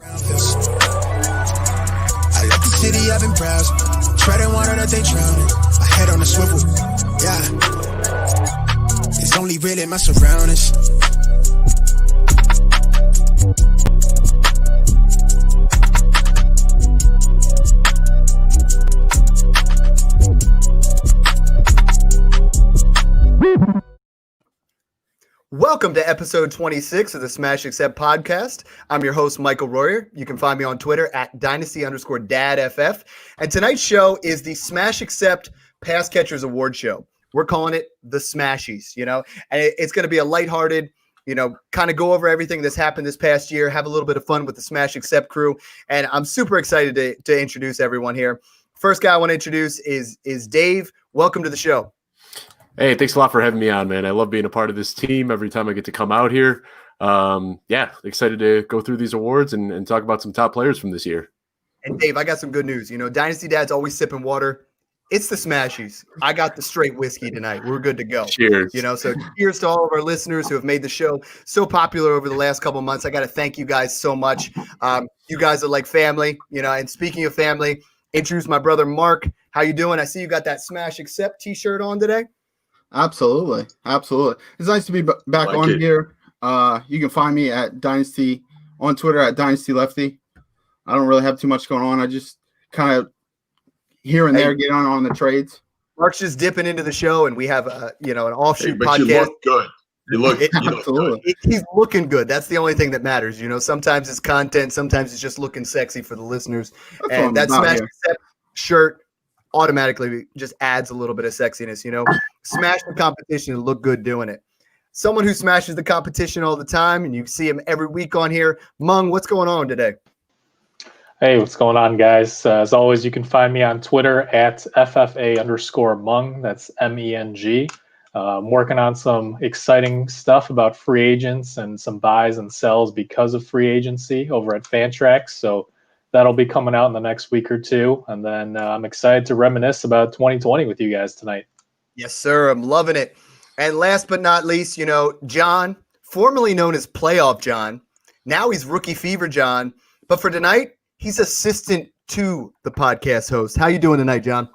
I left the city, I've been browsing, treading water that they drowning. My head on a swivel, yeah. It's only really my surroundings. Welcome to episode 26 of the Smash Accept podcast. I'm your host, Michael Royer. You can find me on Twitter at dynasty_dadff. And tonight's show is the Smash Accept Pass Catchers Award Show. We're calling it the Smashies, and it's going to be a lighthearted, kind of go over everything that's happened this past year, have a little bit of fun with the Smash Accept crew. And I'm super excited to introduce everyone here. First guy I want to introduce is Dave. Welcome to the show. Hey, thanks a lot for having me on, man. I love being a part of this team every time I get to come out here. Excited to go through these awards and talk about some top players from this year. And Dave, I got some good news. Dynasty Dad's always sipping water. It's the Smashies. I got the straight whiskey tonight. We're good to go. Cheers. So cheers to all of our listeners who have made the show so popular over the last couple of months. I got to thank you guys so much. You guys are like family, and speaking of family, introduce my brother, Mark. How you doing? I see you got that Smash Accept t-shirt on today. Absolutely. It's nice to be back on here. You can find me at Dynasty on Twitter at Dynasty Lefty. I don't really have too much going on. I just kind of here and there get on the trades. Mark's just dipping into the show, and we have an offshoot podcast. You look good. You look good. He's looking good. That's the only thing that matters. Sometimes it's content, sometimes it's just looking sexy for the listeners. And that Smash Accept shirt automatically just adds a little bit of sexiness, Smash the competition and look good doing it. Someone who smashes the competition all the time, and you see him every week on here. Mung, what's going on today? Hey, what's going on, guys? As always, you can find me on Twitter at FFA_Mung. That's MENG. I'm working on some exciting stuff about free agents and some buys and sells because of free agency over at Fantrax. So that'll be coming out in the next week or two. And then I'm excited to reminisce about 2020 with you guys tonight. Yes, sir. I'm loving it. And last but not least, John, formerly known as Playoff John. Now he's Rookie Fever John. But for tonight, he's assistant to the podcast host. How you doing tonight, John?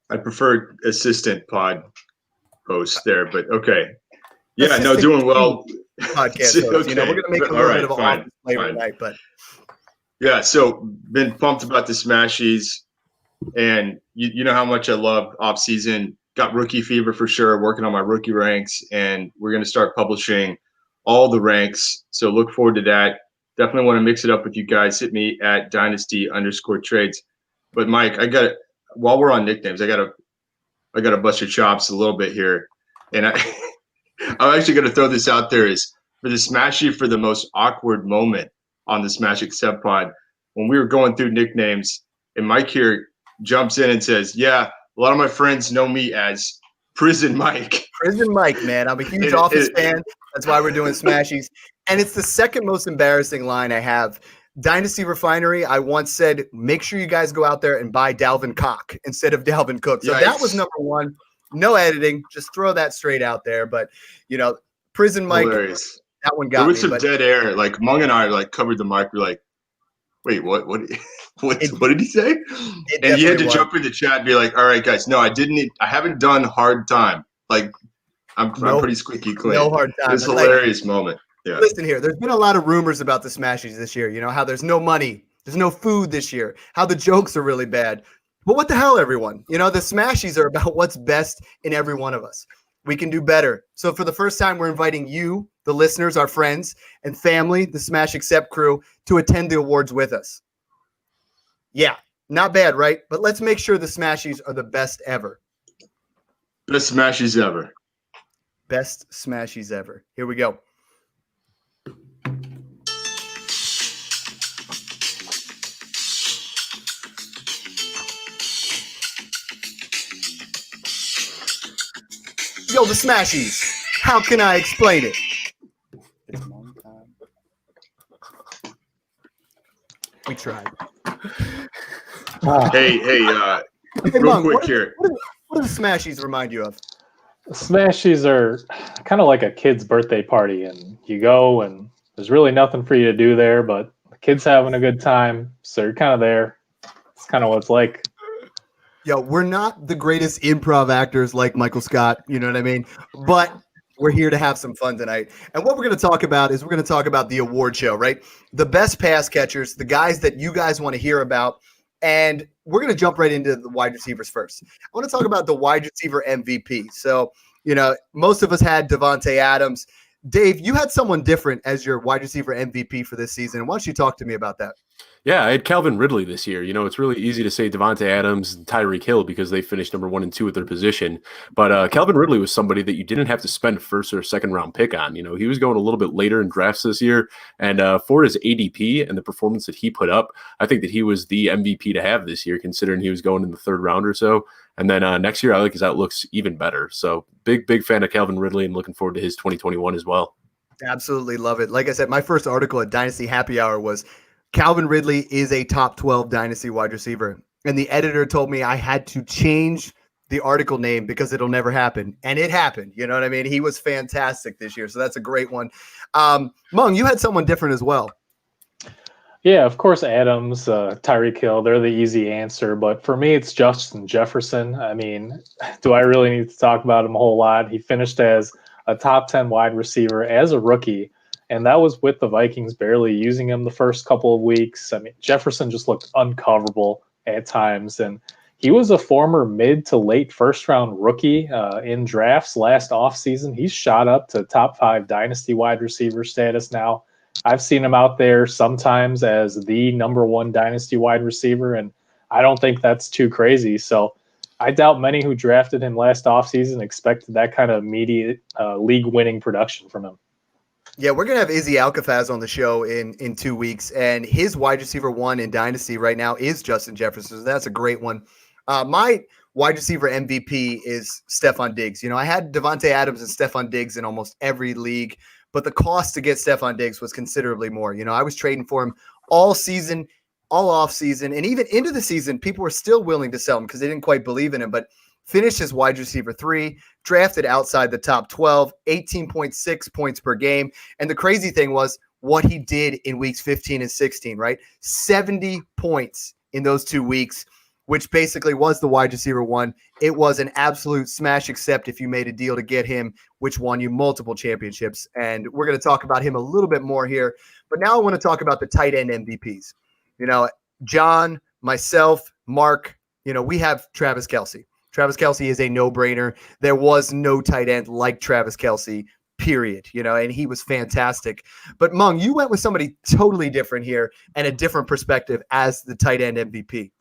I prefer assistant pod host there, but okay. Yeah, assistant doing well. Podcast host. Okay. We're going to make a little bit of an office flavor tonight, but. Yeah, so been pumped about the Smashies, and you know how much I love off-season. Got rookie fever for sure, working on my rookie ranks, and we're going to start publishing all the ranks, so look forward to that. Definitely want to mix it up with you guys. Hit me at Dynasty_trades. But Mike, while we're on nicknames, I gotta bust your chops a little bit here, and I'm actually going to throw this out there is for the Smashie for the most awkward moment on the Smash Accept pod, when we were going through nicknames, and Mike here jumps in and says, yeah, a lot of my friends know me as Prison Mike. Prison Mike, man. I'm a huge Office fan. That's why we're doing Smashies. And it's the second most embarrassing line I have. Dynasty Refinery, I once said, make sure you guys go out there and buy Dalvin Cook instead of Dalvin Cook. So that was number one. No editing. Just throw that straight out there. But, Prison Mike. Hilarious. That one got me. There was some dead air. Like Mung and I covered the mic. We're like, wait, what did he say? And he had to jump in the chat and be like, all right, guys, no, I haven't done hard time. Like I'm pretty squeaky clean. No hard time. It's a hilarious moment. Yeah. Listen here, there's been a lot of rumors about the Smashies this year. How there's no money, there's no food this year, how the jokes are really bad. But what the hell, everyone? The Smashies are about what's best in every one of us. We can do better. So for the first time, we're inviting you, the listeners, our friends and family, the Smash Accept crew, to attend the awards with us. Yeah, not bad, right? But let's make sure the Smashies are the best ever. Best Smashies ever. Best Smashies ever. Here we go. Yo, the Smashies. How can I explain it? We tried. Hey, real Mom, quick here. What do the Smashies remind you of? Smashies are kind of like a kid's birthday party, and you go and there's really nothing for you to do there but The kid's having a good time, so you're kind of there. It's kind of what it's like. Yo, we're not the greatest improv actors like Michael Scott, you know what I mean? But we're here to have some fun tonight. And what we're going to talk about is we're going to talk about the award show, right? The best pass catchers, the guys that you guys want to hear about. And we're going to jump right into the wide receivers first. I want to talk about the wide receiver MVP. So, most of us had Devontae Adams. Dave, you had someone different as your wide receiver MVP for this season. Why don't you talk to me about that? Yeah, I had Calvin Ridley this year. It's really easy to say Devontae Adams and Tyreek Hill because they finished number 1 and 2 at their position. But Calvin Ridley was somebody that you didn't have to spend a first or second round pick on. He was going a little bit later in drafts this year. And for his ADP and the performance that he put up, I think that he was the MVP to have this year, considering he was going in the third round or so. And then next year, I like his outlooks even better. So big fan of Calvin Ridley and looking forward to his 2021 as well. Absolutely love it. Like I said, my first article at Dynasty Happy Hour was Calvin Ridley is a top 12 Dynasty wide receiver. And the editor told me I had to change the article name because it'll never happen. And it happened. You know what I mean? He was fantastic this year. So that's a great one. Mung, you had someone different as well. Yeah, of course, Adams, Tyreek Hill, they're the easy answer. But for me, it's Justin Jefferson. I mean, do I really need to talk about him a whole lot? He finished as a top 10 wide receiver as a rookie. And that was with the Vikings barely using him the first couple of weeks. I mean, Jefferson just looked uncoverable at times. And he was a former mid to late first round rookie in drafts last offseason. He's shot up to top 5 Dynasty wide receiver status now. I've seen him out there sometimes as the number 1 Dynasty wide receiver, and I don't think that's too crazy. So I doubt many who drafted him last offseason expected that kind of immediate league-winning production from him. Yeah, we're going to have Izzy Alcafaz on the show in 2 weeks, and his wide receiver 1 in Dynasty right now is Justin Jefferson. So that's a great one. My wide receiver MVP is Stephon Diggs. I had Devontae Adams and Stephon Diggs in almost every league, but the cost to get Stephon Diggs was considerably more. I was trading for him all season, all off season, and even into the season, people were still willing to sell him because they didn't quite believe in him, but finished as wide receiver 3, drafted outside the top 12, 18.6 points per game. And the crazy thing was what he did in weeks 15 and 16, right? 70 points in those 2 weeks, which basically was the wide receiver 1. It was an absolute smash accept if you made a deal to get him, which won you multiple championships. And we're going to talk about him a little bit more here. But now I want to talk about the tight end MVPs. John, myself, Mark, we have Travis Kelce. Travis Kelce is a no-brainer. There was no tight end like Travis Kelce, period, and he was fantastic. But Mung, you went with somebody totally different here and a different perspective as the tight end MVP.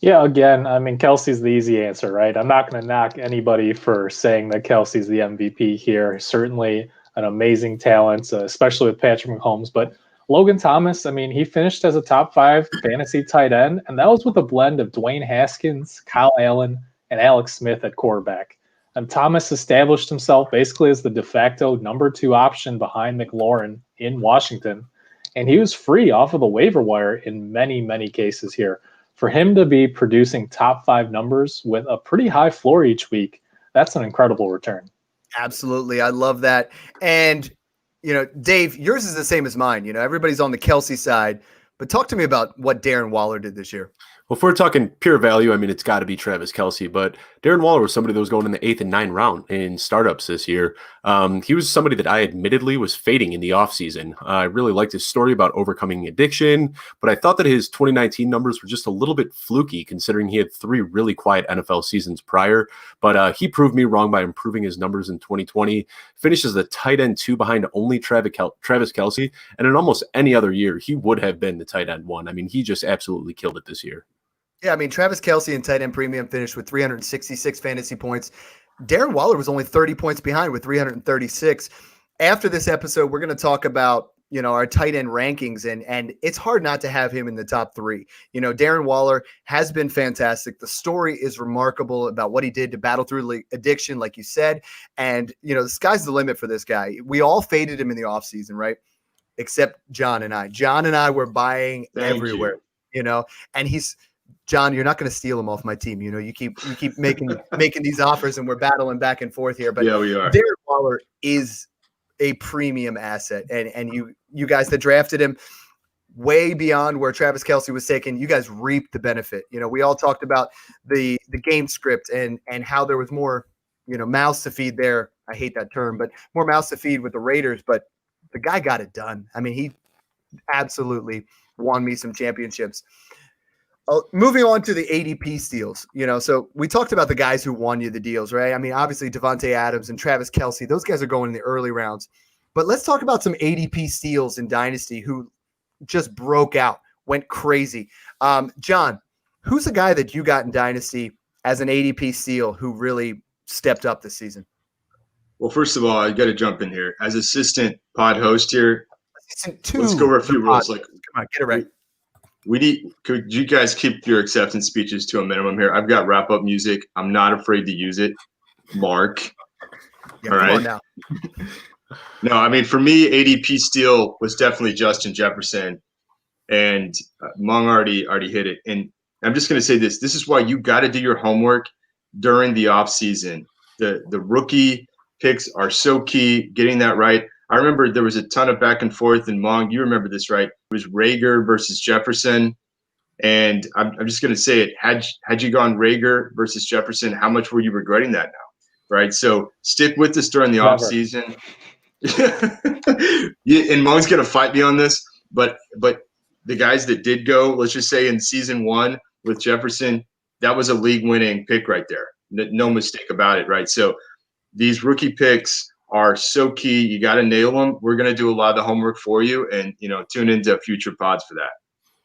Yeah, again, I mean, Kelce's the easy answer, right? I'm not going to knock anybody for saying that Kelce's the MVP here. Certainly an amazing talent, especially with Patrick Mahomes. But Logan Thomas, I mean, he finished as a top 5 fantasy tight end, and that was with a blend of Dwayne Haskins, Kyle Allen, and Alex Smith at quarterback. And Thomas established himself basically as the de facto number 2 option behind McLaurin in Washington, and he was free off of the waiver wire in many, many cases here. For him to be producing top 5 numbers with a pretty high floor each week, that's an incredible return. Absolutely. I love that. And Dave, yours is the same as mine. Everybody's on the Kelce side, but talk to me about what Darren Waller did this year. Well, if we're talking pure value, I mean, it's got to be Travis Kelce, but Darren Waller was somebody that was going in the 8th and 9th round in startups this year. He was somebody that I admittedly was fading in the offseason. I really liked his story about overcoming addiction, but I thought that his 2019 numbers were just a little bit fluky considering he had 3 really quiet NFL seasons prior. But he proved me wrong by improving his numbers in 2020, finishes the tight end 2 behind only Travis Kelce. And in almost any other year, he would have been the tight end 1. I mean, he just absolutely killed it this year. Yeah, I mean, Travis Kelce and tight end premium finished with 366 fantasy points. Darren Waller was only 30 points behind with 336. After this episode, we're going to talk about, our tight end rankings, and it's hard not to have him in the top 3. Darren Waller has been fantastic. The story is remarkable about what he did to battle through addiction, like you said. And, the sky's the limit for this guy. We all faded him in the offseason, right? Except John and I. John and I were buying everywhere, and John, you're not going to steal him off my team. You keep making these offers, and we're battling back and forth here. But yeah, we are. Darren Waller is a premium asset, and you guys that drafted him, way beyond where Travis Kelce was taken. You guys reaped the benefit. We all talked about the game script and how there was more, mouths to feed there. I hate that term, but more mouths to feed with the Raiders. But the guy got it done. I mean, he absolutely won me some championships. Moving on to the ADP steals, so we talked about the guys who won you the deals, right? I mean, obviously Devontae Adams and Travis Kelce, those guys are going in the early rounds. But let's talk about some ADP steals in Dynasty who just broke out, went crazy. John, who's the guy that you got in Dynasty as an ADP steal who really stepped up this season? Well, first of all, I got to jump in here. As assistant pod host here, let's go over a few rules. Come on, get it right. Could you guys keep your acceptance speeches to a minimum here? I've got wrap up music. I'm not afraid to use it. Mark. Yeah, all right. Now. No, I mean, for me, ADP steal was definitely Justin Jefferson, and Mung already hit it. And I'm just going to say this. This is why you got to do your homework during the offseason. The rookie picks are so key, getting that right. I remember there was a ton of back and forth, and Mung, you remember this, right? It was Rager versus Jefferson. And I'm just going to say it. Had you gone Rager versus Jefferson, how much were you regretting that now? Right? So stick with us during the offseason. And Mung's going to fight me on this, but the guys that did go, let's just say in season 1 with Jefferson, that was a league-winning pick right there. No mistake about it, right? So these rookie picks are so key. You got to nail them. We're going to do a lot of the homework for you, and tune into future pods for that.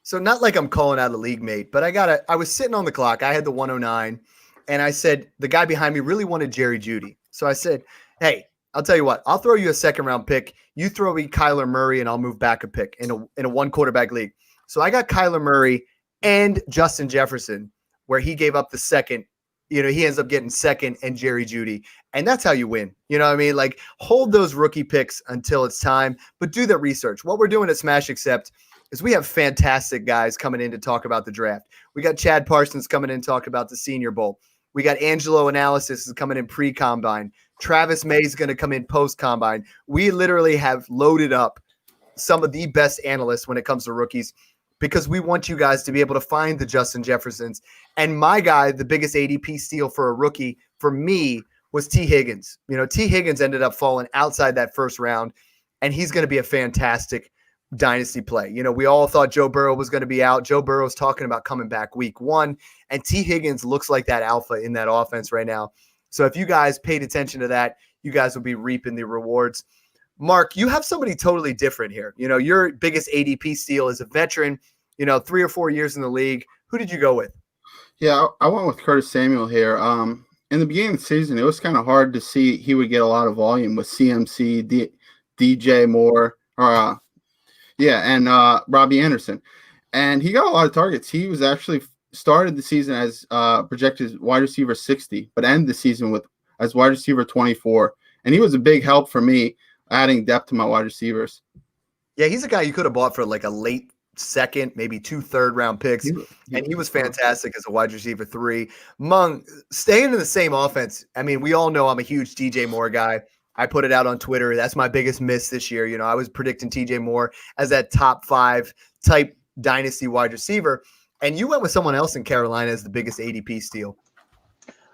So not like I'm calling out a league mate, but I was sitting on the clock. I had the 109, and I said the guy behind me really wanted Jerry Jeudy. So I said, hey, I'll tell you what, I'll throw you a second-round pick. You throw me Kyler Murray, and I'll move back a pick in a one-quarterback league. So I got Kyler Murray and Justin Jefferson, where he gave up the second. He ends up getting second and Jerry Jeudy. And that's how you win. You know what I mean? Like, hold those rookie picks until it's time, but do the research. What we're doing at Smash Accept is we have fantastic guys coming in to talk about the draft. We got Chad Parsons coming in to talk about the Senior Bowl. We got Angelo Analysis is coming in pre-combine. Travis May is going to come in post-combine. We literally have loaded up some of the best analysts when it comes to rookies because we want you guys to be able to find the Justin Jeffersons. And my guy, the biggest ADP steal for a rookie for me was T. Higgins. T. Higgins ended up falling outside that first round, and he's going to be a fantastic dynasty play. We all thought Joe Burrow was going to be out. Joe Burrow's talking about coming back week 1, and T. Higgins looks like that alpha in that offense right now. So if you guys paid attention to that, you guys will be reaping the rewards. Mark, you have somebody totally different here. Your biggest ADP steal is a veteran, 3 or 4 years in the league. Who did you go with? Yeah, I went with Curtis Samuel here. In the beginning of the season, it was kind of hard to see he would get a lot of volume with CMC, DJ Moore, and Robbie Anderson. And he got a lot of targets. He was actually started the season as projected wide receiver 60, but ended the season as wide receiver 24. And he was a big help for me adding depth to my wide receivers. Yeah, he's a guy you could have bought for like a late second, maybe 2 third-round picks, and he was fantastic as a wide receiver 3. Mung, staying in the same offense, I mean, we all know I'm a huge DJ Moore guy. I put it out on Twitter. That's my biggest miss this year. I was predicting TJ Moore as that top 5 type dynasty wide receiver, and you went with someone else in Carolina as the biggest ADP steal.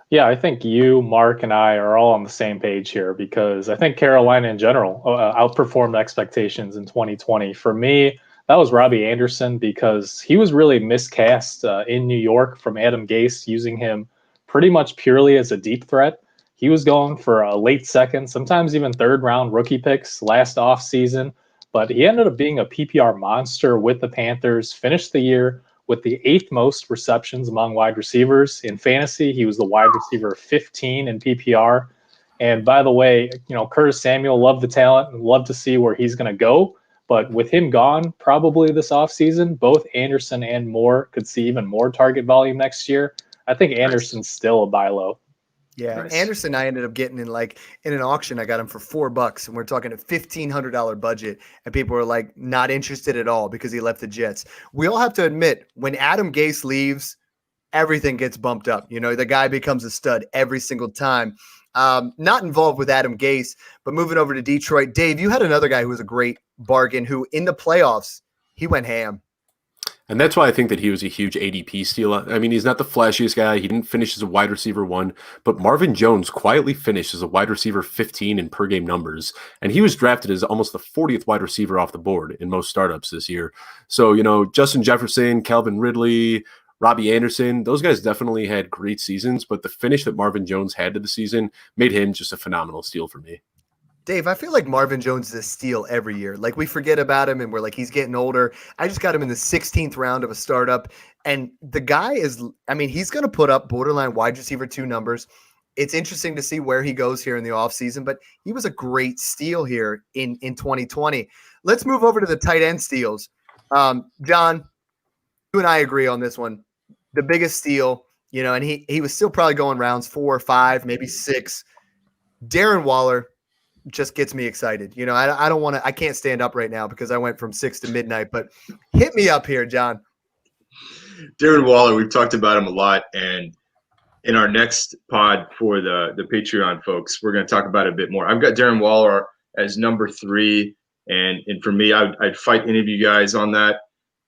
Yeah, I think you, Mark, and I are all on the same page here because I think Carolina in general outperformed expectations in 2020. For me, that was Robbie Anderson because he was really miscast in New York from Adam Gase, using him pretty much purely as a deep threat. He was going for a late second, sometimes even third-round rookie picks last offseason, but he ended up being a PPR monster with the Panthers, finished the year with the 8th most receptions among wide receivers. In fantasy, he was the wide receiver 15 in PPR. And by the way, Curtis Samuel, love the talent and love to see where he's going to go. But with him gone probably this offseason, both Anderson and Moore could see even more target volume next year. I think Anderson's still a buy low. Yeah, nice. Anderson, I ended up getting in an auction. I got him for $4, and we're talking a $1,500 budget, and people were like not interested at all because he left the Jets. We all have to admit, when Adam Gase leaves, everything gets bumped up. The guy becomes a stud every single time. Not involved with Adam Gase, but moving over to Detroit. Dave, you had another guy who was a great bargain who in the playoffs he went ham. And that's why I think that he was a huge ADP steal. I mean, he's not the flashiest guy. He didn't finish as a wide receiver 1, but Marvin Jones quietly finished as a wide receiver 15 in per game numbers. And he was drafted as almost the 40th wide receiver off the board in most startups this year. So, Justin Jefferson, Calvin Ridley, Robbie Anderson, those guys definitely had great seasons, but the finish that Marvin Jones had to the season made him just a phenomenal steal for me. Dave, I feel like Marvin Jones is a steal every year. Like, we forget about him and we're like, he's getting older. I just got him in the 16th round of a startup. And the guy he's going to put up borderline wide receiver 2 numbers. It's interesting to see where he goes here in the offseason, but he was a great steal here in 2020. Let's move over to the tight end steals. John, you and I agree on this one. The biggest steal, and he was still probably going rounds 4 or 5, maybe 6. Darren Waller just gets me excited. I don't want to, I can't stand up right now because I went from 6 to midnight, but hit me up here, John. Darren Waller, we've talked about him a lot. And in our next pod for the Patreon folks, we're going to talk about it a bit more. I've got Darren Waller as number 3. And for me, I'd fight any of you guys on that.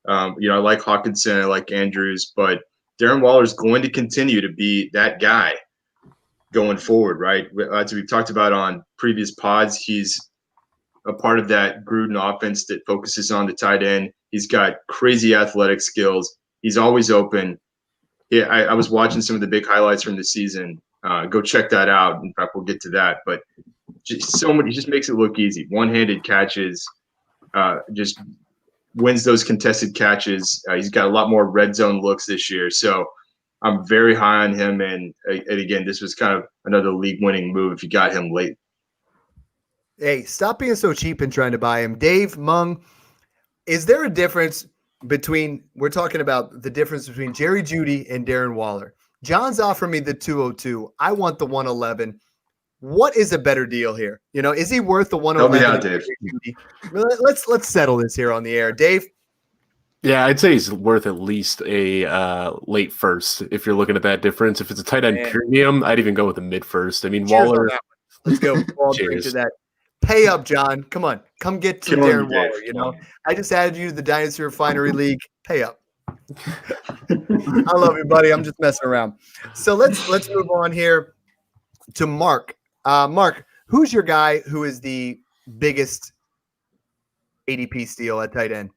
I like Hawkinson, I like Andrews, but Darren Waller is going to continue to be that guy going forward, right? As we've talked about on previous pods, he's a part of that Gruden offense that focuses on the tight end. He's got crazy athletic skills. He's always open. Yeah, I was watching some of the big highlights from the season. Go check that out. In fact, we'll get to that. But just he just makes it look easy. One-handed catches, just wins those contested catches. He's got a lot more red zone looks this year. So I'm very high on him, and again, this was kind of another league-winning move if you got him late. Hey, stop being so cheap and trying to buy him. Dave, Mung, is there a difference between – we're talking about the difference between Jerry Jeudy and Darren Waller. John's offering me the 202. I want the 111. What is a better deal here? Is he worth the 111? Help me out, Dave. Let's settle this here on the air. Dave? Yeah, I'd say he's worth at least a late first if you're looking at that difference. If it's a tight end premium, I'd even go with a mid first. I mean, Cheers Waller. Let's go. All drink to that. Pay up, John. Come on. Come get to Darren Waller. I just added you to the Dynasty Refinery League. Pay up. I love you, buddy. I'm just messing around. So let's move on here to Mark. Mark, who's your guy who is the biggest ADP steal at tight end?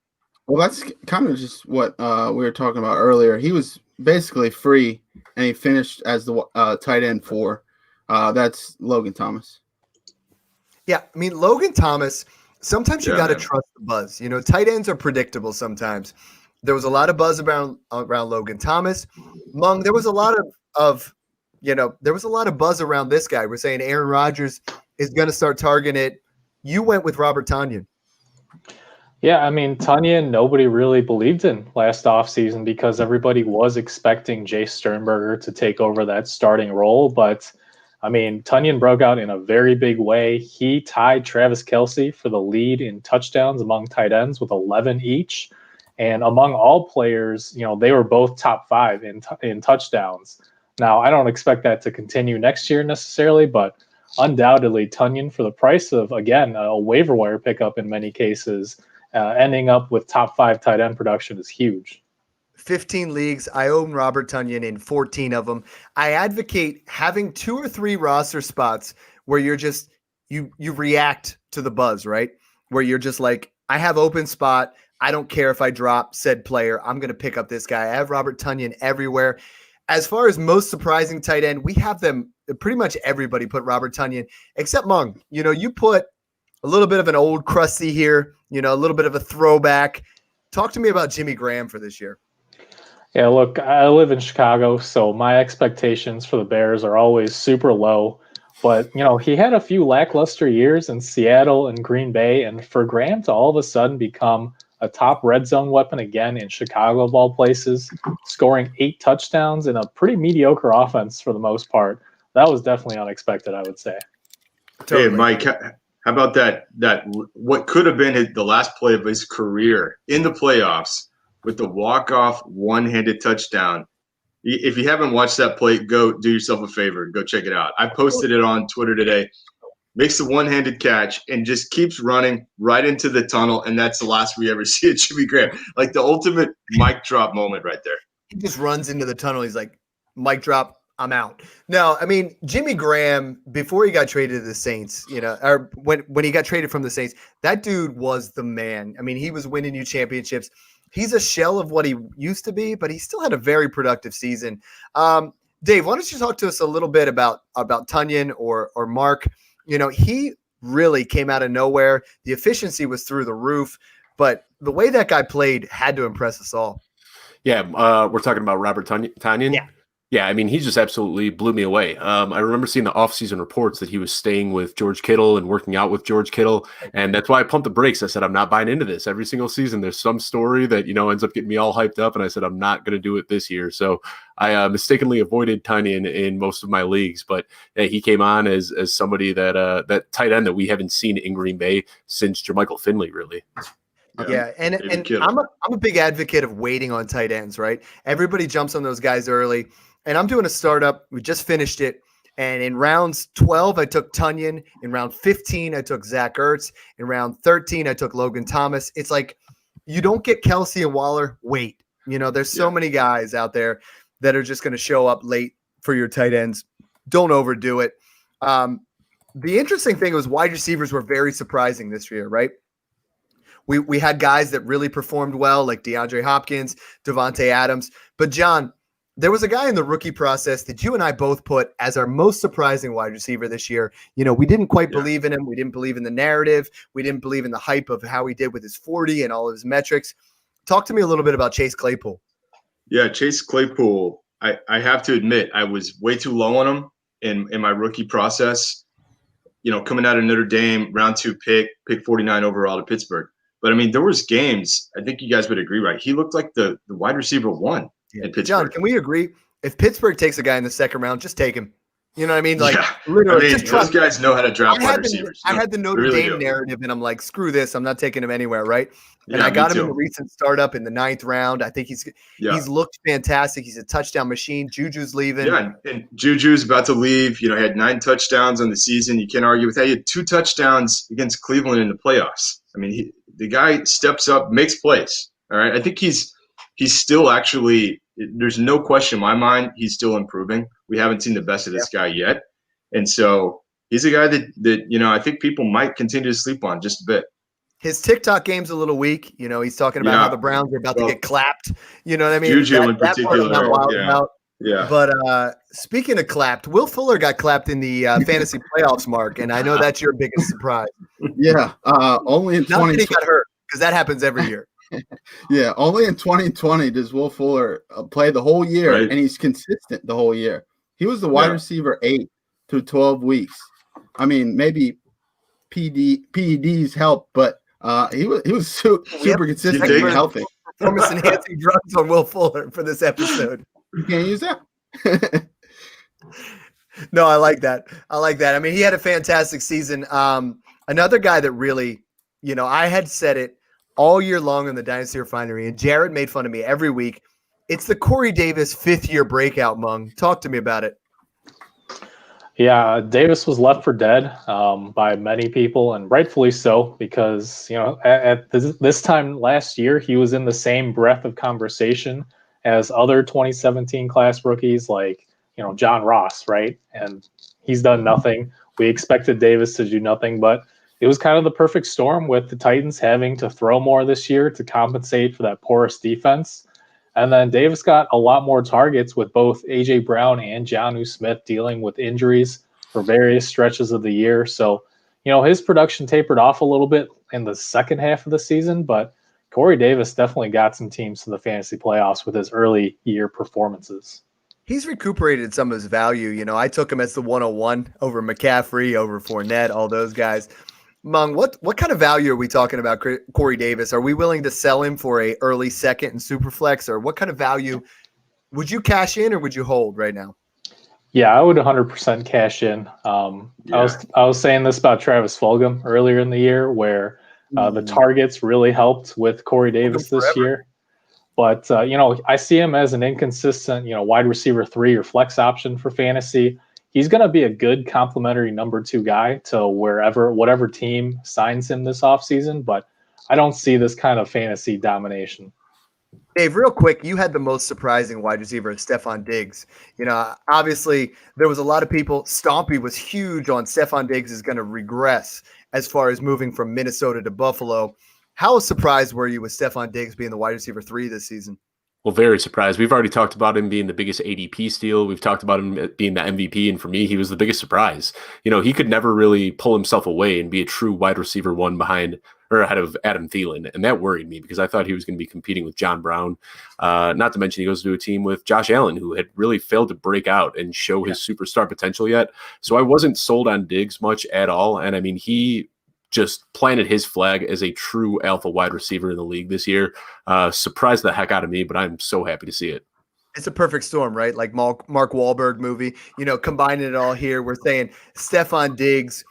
Well, that's kind of just what we were talking about earlier. He was basically free, and he finished as the tight end 4. That's Logan Thomas. Yeah, I mean, Logan Thomas, sometimes you got to trust the buzz. Tight ends are predictable sometimes. There was a lot of buzz around Logan Thomas. Mung, there was a lot of buzz around this guy. We're saying Aaron Rodgers is going to start targeting it. You went with Robert Tonyan. Yeah, I mean, Tonyan, nobody really believed in last offseason because everybody was expecting Jay Sternberger to take over that starting role. But, I mean, Tonyan broke out in a very big way. He tied Travis Kelce for the lead in touchdowns among tight ends with 11 each. And among all players, they were both top 5 in touchdowns. Now, I don't expect that to continue next year necessarily, but undoubtedly Tonyan, for the price of, again, a waiver wire pickup in many cases, ending up with top 5 tight end production is huge. 15 leagues. I own Robert Tonyan in 14 of them. I advocate having 2 or 3 roster spots where you're just you react to the buzz, right? Where you're just like, I have open spot. I don't care if I drop said player. I'm going to pick up this guy. I have Robert Tonyan everywhere. As far as most surprising tight end, we have them. Pretty much everybody put Robert Tonyan except Mung. You put a little bit of an old crusty here, a little bit of a throwback. Talk to me about Jimmy Graham for this year. Yeah, look, I live in Chicago, so my expectations for the Bears are always super low. But, he had a few lackluster years in Seattle and Green Bay, and for Graham to all of a sudden become a top red zone weapon again in Chicago of all places, scoring 8 touchdowns in a pretty mediocre offense for the most part, that was definitely unexpected, I would say. Totally. Hey, Mike, how about that what could have been the last play of his career in the playoffs with the walk-off one-handed touchdown? If you haven't watched that play, go do yourself a favor. Go check it out. I posted it on Twitter today. makes the one-handed catch, and just keeps running right into the tunnel, and that's the last we ever see of Jimmy Graham. Like the ultimate mic drop moment right there. He just runs into the tunnel. He's like, mic drop, I'm out. No, I mean, Jimmy Graham, before he got traded to the Saints, or when he got traded from the Saints, that dude was the man. I mean, he was winning you championships. He's a shell of what he used to be, but he still had a very productive season. Dave, why don't you talk to us a little bit about Tonyan or Mark? He really came out of nowhere. The efficiency was through the roof, but the way that guy played had to impress us all. Yeah, we're talking about Robert Tonyan. Yeah. Yeah, I mean, he just absolutely blew me away. I remember seeing the offseason reports that he was staying with George Kittle and working out with George Kittle, and that's why I pumped the brakes. I said, I'm not buying into this. Every single season, there's some story that, ends up getting me all hyped up, and I said, I'm not going to do it this year. So I mistakenly avoided Tonyan in most of my leagues, but he came on as somebody that tight end that we haven't seen in Green Bay since Jermichael Finley, really. Yeah, and I'm a big advocate of waiting on tight ends, right? Everybody jumps on those guys early. And I'm doing a startup. We just finished it. And in rounds 12, I took Tonyan. In round 15, I took Zach Ertz. In round 13, I took Logan Thomas. It's like you don't get Kelsey and Waller. Wait. There's so many guys out there that are just going to show up late for your tight ends. Don't overdo it. The interesting thing was wide receivers were very surprising this year, right? We had guys that really performed well, like DeAndre Hopkins, Devontae Adams. But, John, there was a guy in the rookie process that you and I both put as our most surprising wide receiver this year. We didn't quite believe in him. We didn't believe in the narrative. We didn't believe in the hype of how he did with his 40 and all of his metrics. Talk to me a little bit about Chase Claypool. Yeah, Chase Claypool, I have to admit, I was way too low on him in my rookie process. Coming out of Notre Dame, round 2 pick 49 overall to Pittsburgh. But, I mean, there was games, I think you guys would agree, right? He looked like the wide receiver 1. Yeah. John, can we agree? If Pittsburgh takes a guy in the second round, just take him. You know what I mean? Like, literally, just those guys know how to draft wide receivers. I had the Notre Dame narrative, and I'm like, screw this. I'm not taking him anywhere, right? And I got him in the recent startup in the 9th round. I think he's looked fantastic. He's a touchdown machine. Juju's leaving. Yeah, and Juju's about to leave. He had 9 touchdowns on the season. You can't argue with that. He had 2 touchdowns against Cleveland in the playoffs. I mean, the guy steps up, makes plays. All right, I think he's still actually, there's no question in my mind, he's still improving. We haven't seen the best of this guy yet. And so he's a guy that I think people might continue to sleep on just a bit. His TikTok game's a little weak. He's talking about how the Browns are about to get clapped. You know what I mean? Juju in particular. Yeah. But speaking of clapped, Will Fuller got clapped in the fantasy playoffs, Mark, and I know that's your biggest surprise. Yeah, only in 2020. Not that he got hurt, because that happens every year. Yeah, only in 2020 does Will Fuller play the whole year, and he's consistent the whole year. He was the wide receiver 8 through 12 weeks. I mean, maybe PEDs help, but he was super consistent and healthy. Performance enhancing drugs on Will Fuller for this episode. You can't use that. No, I like that. I mean, he had a fantastic season. Another guy that really, I had said it all year long in the Dynasty Refinery, and Jared made fun of me every week. It's the Corey Davis 5th-year breakout, Mung. Talk to me about it. Yeah, Davis was left for dead by many people, and rightfully so, because at this time last year, he was in the same breath of conversation as other 2017 class rookies like John Ross, right? And he's done nothing. We expected Davis to do nothing, but it was kind of the perfect storm with the Titans having to throw more this year to compensate for that porous defense. And then Davis got a lot more targets with both A.J. Brown and Jonnu Smith dealing with injuries for various stretches of the year. So, his production tapered off a little bit in the second half of the season, but Corey Davis definitely got some teams to the fantasy playoffs with his early year performances. He's recuperated some of his value. I took him as the 101 over McCaffrey, over Fournette, all those guys. Mung, what kind of value are we talking about Corey Davis? Are we willing to sell him for a early second in Superflex, or what kind of value would you cash in or would you hold right now? Yeah, I would 100% cash in. I was saying this about Travis Fulgham earlier in the year, where the targets really helped with Corey Davis this year. But I see him as an inconsistent, wide receiver 3 or flex option for fantasy. he's going to be a good complementary number 2 guy to whatever team signs him this offseason, but I don't see this kind of fantasy domination. Dave, real quick, you had the most surprising wide receiver, Stephon Diggs. Obviously, there was a lot of people. Stompy was huge on Stephon Diggs is going to regress as far as moving from Minnesota to Buffalo. How surprised were you with Stephon Diggs being the wide receiver 3 this season? Well, very surprised. We've already talked about him being the biggest ADP steal. We've talked about him being the MVP. And for me, he was the biggest surprise. He could never really pull himself away and be a true wide receiver 1 behind or ahead of Adam Thielen. And that worried me because I thought he was going to be competing with John Brown. Not to mention he goes to a team with Josh Allen, who had really failed to break out and show his superstar potential yet. So I wasn't sold on Diggs much at all. And I mean, he just planted his flag as a true alpha wide receiver in the league this year. Surprised the heck out of me, but I'm so happy to see it. It's a perfect storm, right? Like Mark Wahlberg movie, combining it all here. We're saying Stephon Diggs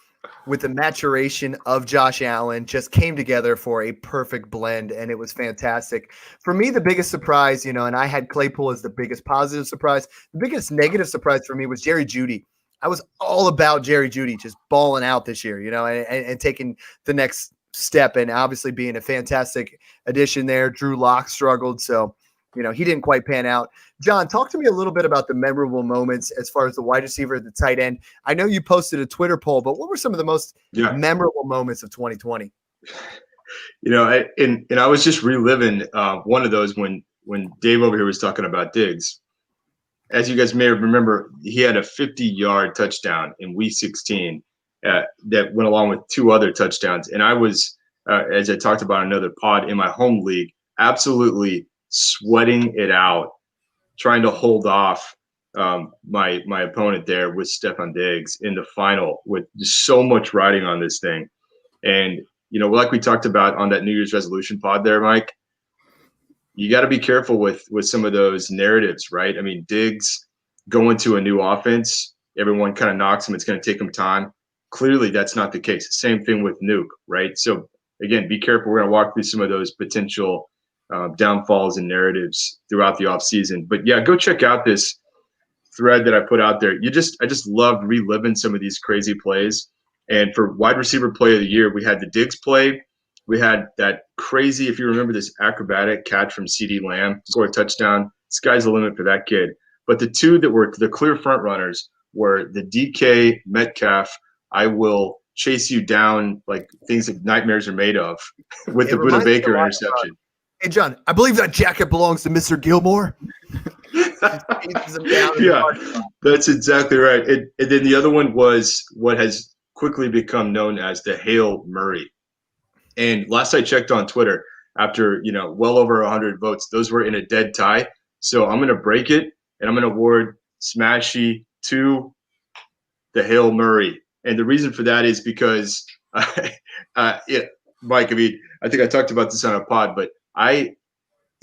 with the maturation of Josh Allen just came together for a perfect blend, and it was fantastic. For me, the biggest surprise, and I had Claypool as the biggest positive surprise. The biggest negative surprise for me was Jerry Jeudy. I was all about Jerry Jeudy just balling out this year, and taking the next step, and obviously being a fantastic addition there. Drew Lock struggled, so he didn't quite pan out. John, talk to me a little bit about the memorable moments as far as the wide receiver, the tight end. I know you posted a Twitter poll, but what were some of the most memorable moments of 2020? And I was just reliving one of those when Dave over here was talking about Diggs. As you guys may remember, he had a 50-yard touchdown in Week 16 that went along with 2 other touchdowns. And I was, as I talked about in another pod, in my home league, absolutely sweating it out, trying to hold off my opponent there with Stephon Diggs in the final with just so much riding on this thing. And, like we talked about on that New Year's resolution pod there, Mike, you got to be careful with some of those narratives, right? I mean, Diggs going to a new offense, everyone kind of knocks him. It's going to take him time. Clearly, that's not the case. Same thing with Nuke, right? So, again, be careful. We're going to walk through some of those potential downfalls and narratives throughout the offseason. But, yeah, go check out this thread that I put out there. I just loved reliving some of these crazy plays. And for wide receiver play of the year, we had the Diggs play. We had that crazy, if you remember this acrobatic catch from CeeDee Lamb, scored a touchdown. Sky's the limit for that kid. But the 2 that were the clear front runners were the DK Metcalf, I will chase you down like things that nightmares are made of, with the Buda Baker interception. Hey, John, I believe that jacket belongs to Mr. Gilmore. Yeah, that's exactly right. And then the other one was what has quickly become known as the Hail Murray. And last I checked on Twitter, after well over 100 votes, those were in a dead tie. So I'm going to break it, and I'm going to award Smashy to the Hail Murray. And the reason for that is because, Mike, I mean, I think I talked about this on a pod, but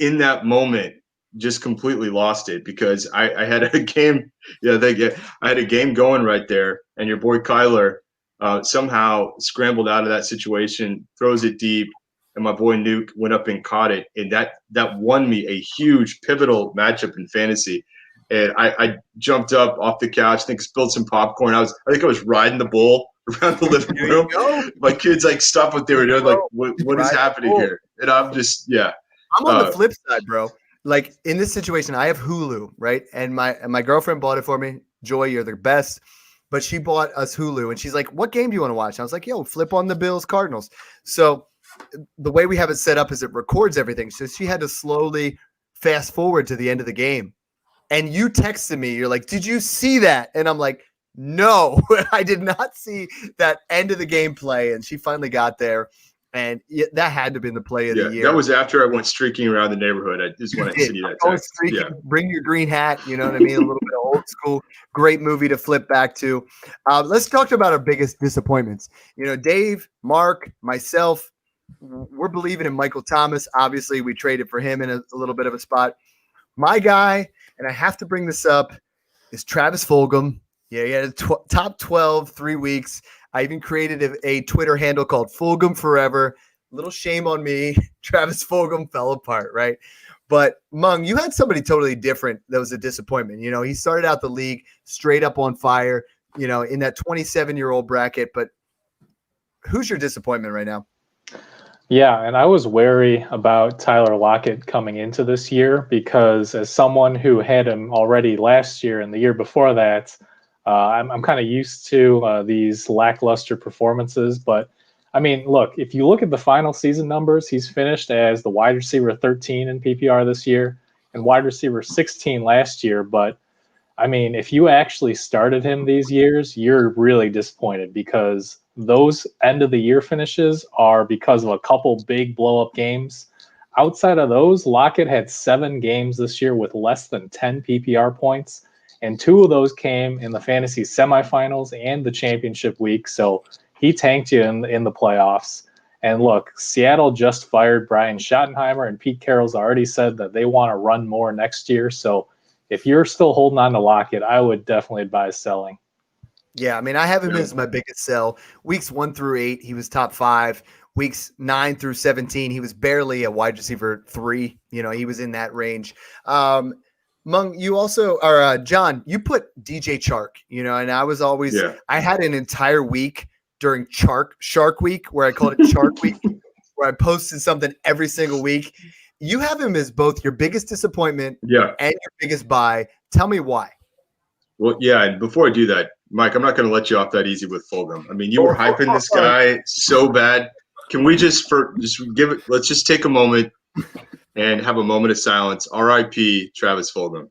in that moment, just completely lost it because I had a game. I had a game going right there, and your boy Kyler somehow scrambled out of that situation, throws it deep, and my boy Nuke went up and caught it, and that won me a huge pivotal matchup in fantasy. And I jumped up off the couch, I think spilled some popcorn. I think I was riding the bull around the living room. My kids stopped what they were doing, what is happening here? And I'm just I'm on the flip side, bro. Like in this situation, I have Hulu, right? And my girlfriend bought it for me. Joy, you're the best. But she bought us Hulu, and she's like, what game do you want to watch? And I was like, yo, flip on the Bills Cardinals. So the way we have it set up is it records everything. So she had to slowly fast forward to the end of the game. And you texted me, you're like, did you see that? And I'm like, no, I did not see that end of the game play. And she finally got there. And that had to have been the play of the year. That was after I went streaking around the neighborhood. I just want to see that text. Bring your green hat. You know what I mean? A little bit of old school. Great movie to flip back to. Let's talk about our biggest disappointments. Dave, Mark, myself, we're believing in Michael Thomas. Obviously, we traded for him in a little bit of a spot. My guy, and I have to bring this up, is Travis Fulgham. Yeah, he had a top 12, 3 weeks. I even created a Twitter handle called Fulgham Forever. little shame on me. Travis Fulgham fell apart, right? But Mung, you had somebody totally different that was a disappointment. You know, he started out the league straight up on fire, you know, in that 27-year-old bracket. But who's your disappointment right now? Yeah, and I was wary about Tyler Lockett coming into this year because as someone who had him already last year and the year before that, I'm kind of used to these lackluster performances. But, I mean, look, if you look at the final season numbers, he's finished as the wide receiver 13 in PPR this year and wide receiver 16 last year. But, I mean, if you actually started him these years, you're really disappointed because those end of the year finishes are because of a couple big blow up games. Outside of those, Lockett had 7 games this year with less than 10 PPR points, and 2 of those came in the fantasy semifinals and the championship week. So he tanked you in the playoffs. And look, Seattle just fired Brian Schottenheimer, and Pete Carroll's already said that they want to run more next year. So if you're still holding on to Lockett, I would definitely advise selling. Yeah, I mean, I have him as my biggest sell. Weeks 1 through 8, he was top 5. Weeks 9 through 17, he was barely a wide receiver 3. You know, he was in that range. Mung, you also, or John, you put DJ Chark, you know, and I was always, I had an entire week during Shark Week where I called it Shark Week, where I posted something every single week. You have him as both your biggest disappointment and your biggest buy. Tell me why. Well, yeah, and before I do that, Mike, I'm not going to let you off that easy with Fulgham. I mean, you were hyping this guy so bad. Can we just give it? Let's just take a moment and have a moment of silence. R.I.P. Travis Fulgham.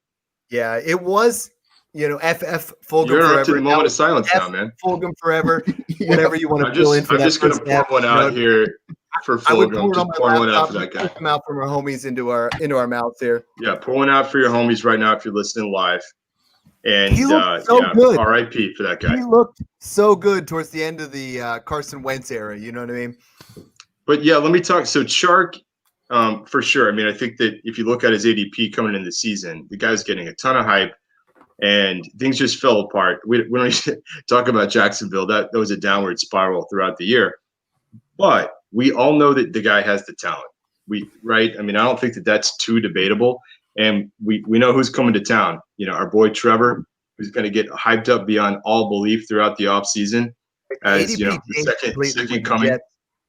Yeah, it was, you know, FF Fulgham You're forever. interrupting the moment of silence now, man. Fulgham forever. Whatever you want to fill in for I'm that. just going to pour one out here for Fulgham. Just pour one out for that guy. Come out from our homies into our mouths here. Yeah, pour one out for your homies right now if you're listening live. And he looked so good. R.I.P. for that guy. He looked so good towards the end of the Carson Wentz era. You know what I mean? But yeah, let me talk. So Chark, for sure. I mean, I think that if you look at his ADP coming into the season, the guy's getting a ton of hype, and things just fell apart. We don't even talk about Jacksonville. That was a downward spiral throughout the year. But we all know that the guy has the talent. Right? I mean, I don't think that that's too debatable. And we know who's coming to town. You know, our boy Trevor, who's going to get hyped up beyond all belief throughout the offseason as, ADP, you know, the second coming. Jets,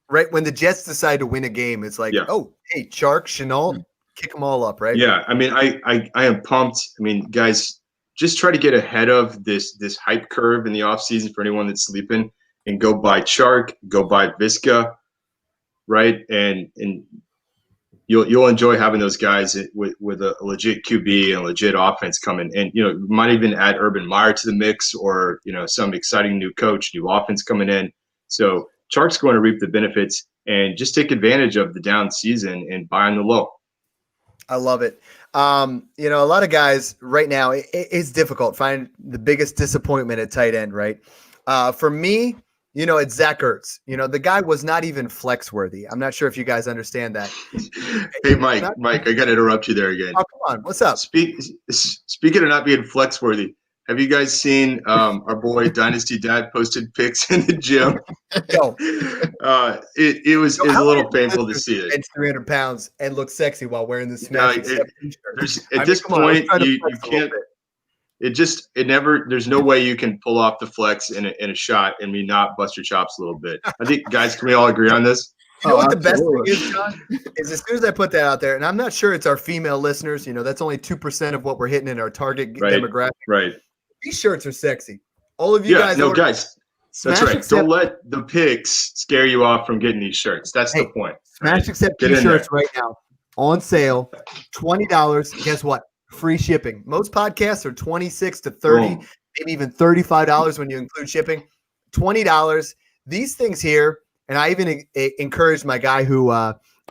right? When the Jets decide to win a game, it's like, oh, hey, Chark, Chenault, kick them all up, right? Yeah, I mean, I am pumped. I mean, guys, just try to get ahead of this hype curve in the offseason for anyone that's sleeping and go buy Chark, go buy Visca, right? And you'll enjoy having those guys with a legit QB and a legit offense coming. And, you know, you might even add Urban Meyer to the mix or, you know, some exciting new coach, new offense coming in. So Chark's going to reap the benefits and just take advantage of the down season and buy on the low. I love it. You know, a lot of guys right now, it's difficult. Find the biggest disappointment at tight end, right? For me, you know, it's Zach Ertz. You know, the guy was not even flex worthy. I'm not sure if you guys understand that. Hey, Mike, I got to interrupt you there again. Oh, come on. What's up? Speaking of not being flex worthy, have you guys seen our boy Dynasty Dad posted pics in the gym? Yo. It was a little painful to see it. Bench 300 pounds and look sexy while wearing the Smashies t-shirt. At this point, you can't. There's no way you can pull off the flex in a shot and me not bust your chops a little bit. I think, guys, can we all agree on this? You know what the best thing is, John? Is as soon as I put that out there, and I'm not sure it's our female listeners, you know, that's only 2% of what we're hitting in our target demographic. Right. These shirts are sexy. All of you guys. No, guys. That's right. Don't let the pics scare you off from getting these shirts. That's the point. Smash Accept t-shirts right now on sale, $20. Guess what? Free shipping. Most podcasts are $26 to $30, maybe even $35 when you include shipping. $20. These things here, and I even encouraged my guy who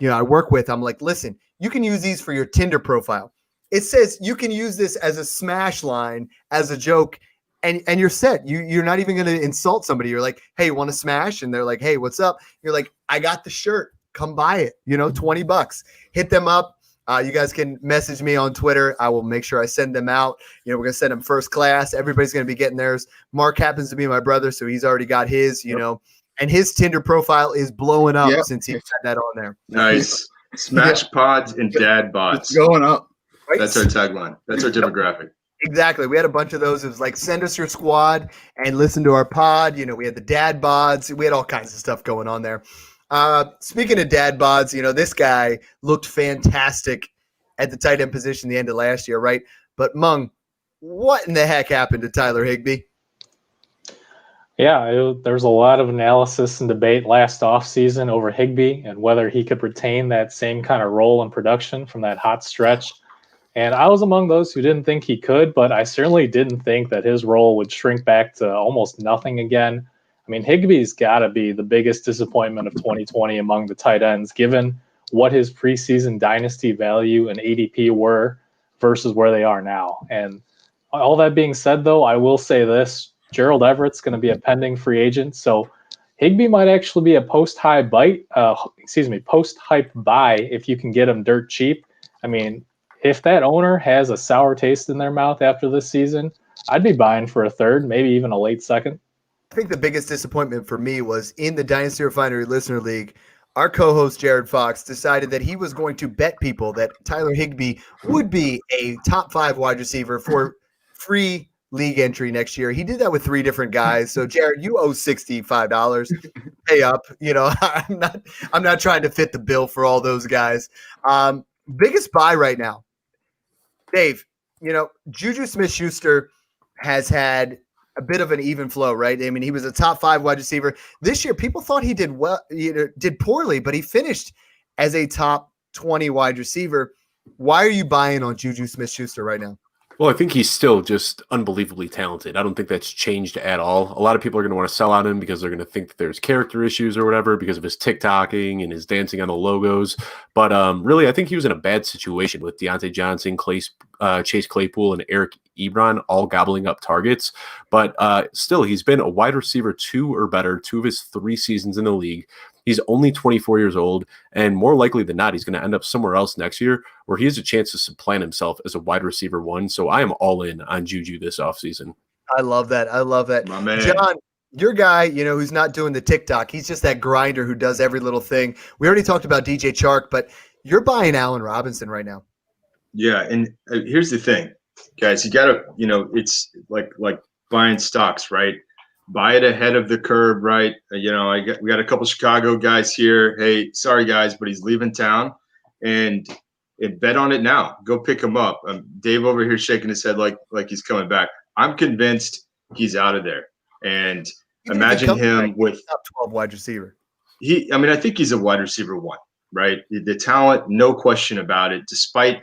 you know I work with. I'm like, listen, you can use these for your Tinder profile. It says you can use this as a smash line, as a joke, and you're set. You're not even going to insult somebody. You're like, hey, you want to smash? And they're like, hey, what's up? You're like, I got the shirt. Come buy it. You know, $20. Hit them up. You guys can message me on Twitter. I will make sure I send them out. You know, we're going to send them first class. Everybody's going to be getting theirs. Mark happens to be my brother, so he's already got his, you know. and his Tinder profile is blowing up since he had that on there. Nice. Smash pods and dad bods. It's going up. Right? That's our tagline. That's our demographic. Exactly. We had a bunch of those. It was like, send us your squad and listen to our pod. You know, we had the dad bods. We had all kinds of stuff going on there. Speaking of dad bods, you know, this guy looked fantastic at the tight end position the end of last year, right? But Mung, what in the heck happened to Tyler Higbee? Yeah, there's a lot of analysis and debate last offseason over Higbee and whether he could retain that same kind of role in production from that hot stretch. And I was among those who didn't think he could, but I certainly didn't think that his role would shrink back to almost nothing again. I mean, Higbee's got to be the biggest disappointment of 2020 among the tight ends, given what his preseason dynasty value and ADP were versus where they are now. And all that being said, though, I will say this. Gerald Everett's going to be a pending free agent, so Higbee might actually be a post-hype buy if you can get him dirt cheap. I mean, if that owner has a sour taste in their mouth after this season, I'd be buying for a third, maybe even a late second. I think the biggest disappointment for me was in the Dynasty Refinery Listener League, our co-host Jared Fox decided that he was going to bet people that Tyler Higbee would be a top 5 wide receiver for free league entry next year. He did that with 3 different guys. So Jared, you owe $65. Pay up. You know, I'm not trying to fit the bill for all those guys. Biggest buy right now. Dave, you know, Juju Smith-Schuster has had a bit of an even flow, right? I mean, he was a top 5 wide receiver. This year, people thought he did well, did poorly, but he finished as a top 20 wide receiver. Why are you buying on Juju Smith-Schuster right now? Well, I think he's still just unbelievably talented. I don't think that's changed at all. A lot of people are going to want to sell on him because they're going to think that there's character issues or whatever because of his TikToking and his dancing on the logos. But really, I think he was in a bad situation with Deontay Johnson, Chase Claypool, and Eric Ebron all gobbling up targets. But still, he's been a wide receiver 2 or better 2 of his 3 seasons in the league. He's only 24 years old, and more likely than not, he's going to end up somewhere else next year where he has a chance to supplant himself as a wide receiver 1. So I am all in on Juju this offseason. I love that. I love that. My man. John, your guy, you know, who's not doing the TikTok. He's just that grinder who does every little thing. We already talked about DJ Chark, but you're buying Allen Robinson right now. Yeah, and here's the thing, guys. You got to, you know, it's like buying stocks, right? Buy it ahead of the curve, right? You know, we got a couple Chicago guys here. Hey, sorry guys, but he's leaving town, and bet on it now. Go pick him up. Dave over here shaking his head like he's coming back. I'm convinced he's out of there. And imagine him with top 12 wide receiver. I think he's a wide receiver 1, right? The talent, no question about it. Despite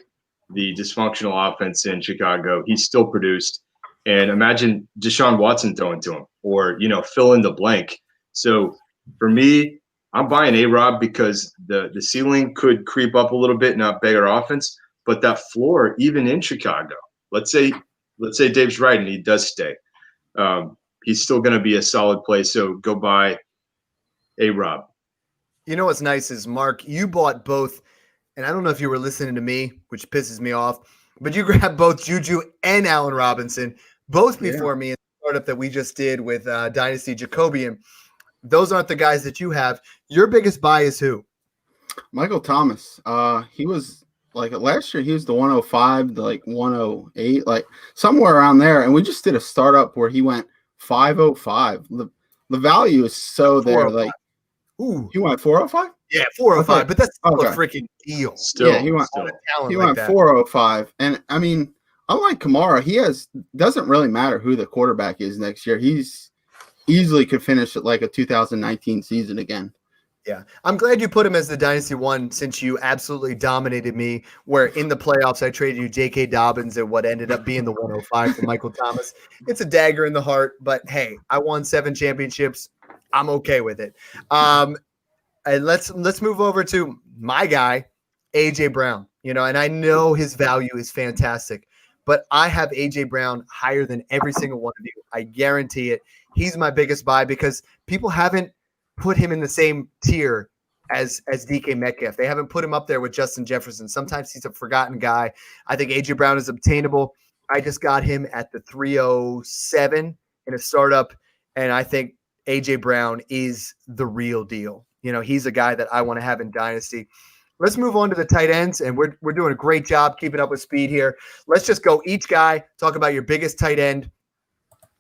the dysfunctional offense in Chicago, he's still produced. And imagine Deshaun Watson throwing to him, or, you know, fill in the blank. So for me, I'm buying A-Rob because the ceiling could creep up a little bit, not beg our offense, but that floor, even in Chicago, let's say Dave's right and he does stay. He's still going to be a solid play. So go buy A-Rob. You know what's nice is, Mark, you bought both, and I don't know if you were listening to me, which pisses me off, but you grabbed both Juju and Allen Robinson, both before me in the startup that we just did with Dynasty Jacobian. Those aren't the guys that you have. Your biggest buy is who? Michael Thomas. He was like last year, he was the 105 to like 108, like somewhere around there. And we just did a startup where he went 505. The value is so there. Like, ooh, he went 405? Yeah, 405, okay. But that's still a freaking deal. Still, he went 405. And I mean, unlike Kamara, doesn't really matter who the quarterback is next year. He's easily could finish at like a 2019 season again. Yeah. I'm glad you put him as the Dynasty 1 since you absolutely dominated me, where in the playoffs I traded you J.K. Dobbins at what ended up being the 105 for Michael Thomas. It's a dagger in the heart, but hey, I won 7 championships. I'm okay with it. And let's move over to my guy, AJ Brown. You know, and I know his value is fantastic, but I have AJ Brown higher than every single one of you. I guarantee it. He's my biggest buy because people haven't put him in the same tier as DK Metcalf. They haven't put him up there with Justin Jefferson. Sometimes he's a forgotten guy. I think AJ Brown is obtainable. I just got him at the 307 in a startup, and I think A.J. Brown is the real deal. He's a guy that I want to have in Dynasty. Let's move on to the tight ends, and we're doing a great job keeping up with speed here. Let's just go each guy, talk about your biggest tight end.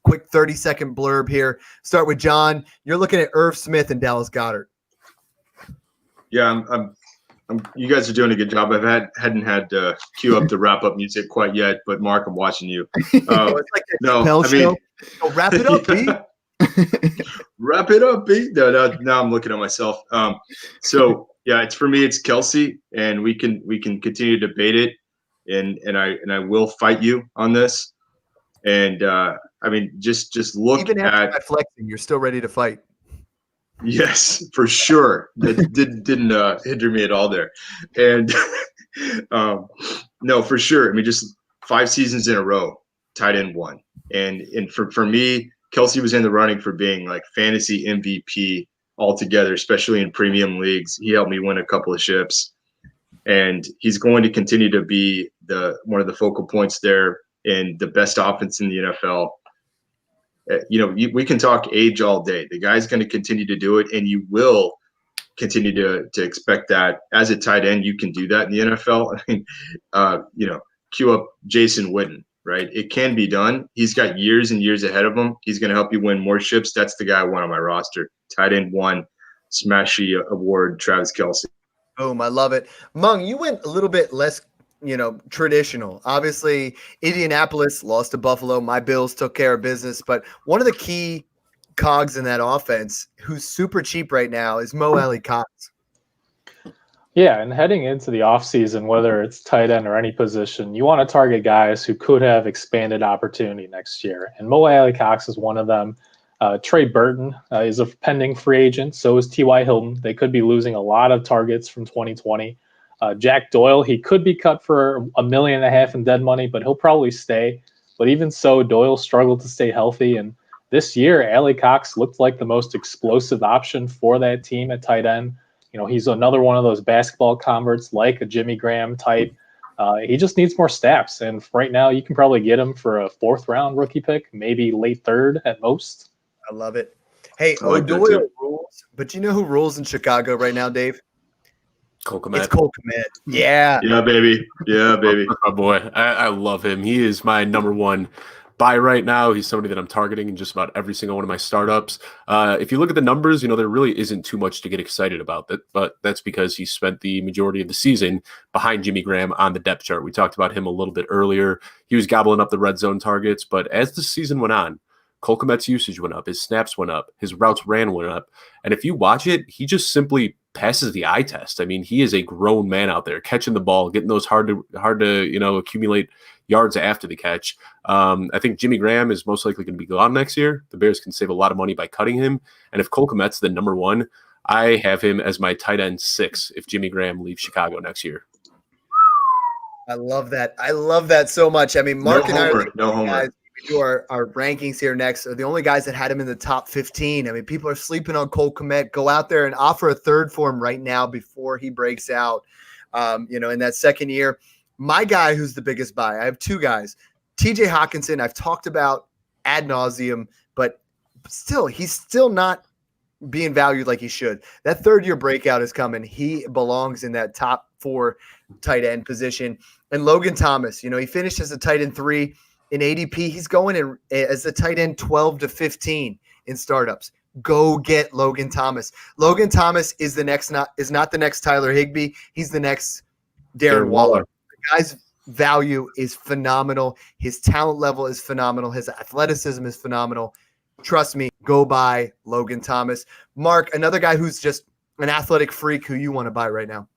Quick 30-second blurb here. Start with John. You're looking at Irv Smith and Dallas Goedert. Yeah, you guys are doing a good job. Hadn't had to cue up the wrap-up music quite yet, but Mark, I'm watching you. It's like wrap it up, B. Wrap it up, B. No, now I'm looking at myself. So yeah, for me, it's Kelsey, and we can continue to debate it, and I will fight you on this. And just look even at my flexing, you're still ready to fight. Yes, for sure. That didn't hinder me at all there. And no, for sure. Just 5 seasons in a row, tight end 1. And for me, Kelsey was in the running for being like fantasy MVP altogether, especially in premium leagues. He helped me win a couple of ships, and he's going to continue to be one of the focal points there in the best offense in the NFL. We can talk age all day. The guy's going to continue to do it, and you will continue to expect that as a tight end. You can do that in the NFL. Cue up Jason Witten, right? It can be done. He's got years and years ahead of him. He's going to help you win more ships. That's the guy I want on my roster. Tight end 1, Smashy award, Travis Kelce. Boom, I love it. Mung, you went a little bit less traditional. Obviously, Indianapolis lost to Buffalo. My Bills took care of business. But one of the key cogs in that offense, who's super cheap right now, is Mo Alley-Cox. Yeah, and heading into the offseason, whether it's tight end or any position, you want to target guys who could have expanded opportunity next year. And Mo Alley-Cox is one of them. Trey Burton is a pending free agent. So is T.Y. Hilton. They could be losing a lot of targets from 2020. Jack Doyle, he could be cut for $1.5 million in dead money, but he'll probably stay. But even so, Doyle struggled to stay healthy. And this year, Alley-Cox looked like the most explosive option for that team at tight end. He's another one of those basketball converts like a Jimmy Graham type. He just needs more snaps. And right now, you can probably get him for a 4th-round rookie pick, maybe late 3rd at most. I love it. Hey, Doyle rules. But you know who rules in Chicago right now, Dave? Cole Kmet. It's Cole Kmet. Yeah. Yeah, baby. Yeah, baby. Oh, boy. I love him. He is my number 1 buy right now. He's somebody that I'm targeting in just about every single one of my startups. If you look at the numbers, there really isn't too much to get excited about. But that's because he spent the majority of the season behind Jimmy Graham on the depth chart. We talked about him a little bit earlier. He was gobbling up the red zone targets. But as the season went on, Cole Kmet's usage went up. His snaps went up. His routes ran went up. And if you watch it, he just simply passes the eye test. He is a grown man out there catching the ball, getting those hard to accumulate yards after the catch. I think Jimmy Graham is most likely going to be gone next year. The Bears can save a lot of money by cutting him. And if Cole Kmet's the number 1, I have him as my tight end 6 if Jimmy Graham leaves Chicago next year. I love that. I love that so much. Mark and I are no homework. Guys, we do our rankings here next are the only guys that had him in the top 15. People are sleeping on Cole Kmet. Go out there and offer a 3rd for him right now before he breaks out. In that 2nd year. My guy who's the biggest buy, I have 2 guys. TJ Hawkinson, I've talked about ad nauseum, but still, he's still not being valued like he should. That 3rd-year breakout is coming. He belongs in that top 4 tight end position. And Logan Thomas, he finished as a tight end 3 in ADP. He's going in as a tight end 12 to 15 in startups. Go get Logan Thomas. Logan Thomas is not the next Tyler Higbee. He's the next Darren Waller. The guy's value is phenomenal. His talent level is phenomenal. His athleticism is phenomenal. Trust me, go buy Logan Thomas. Mark, another guy who's just an athletic freak who you want to buy right now.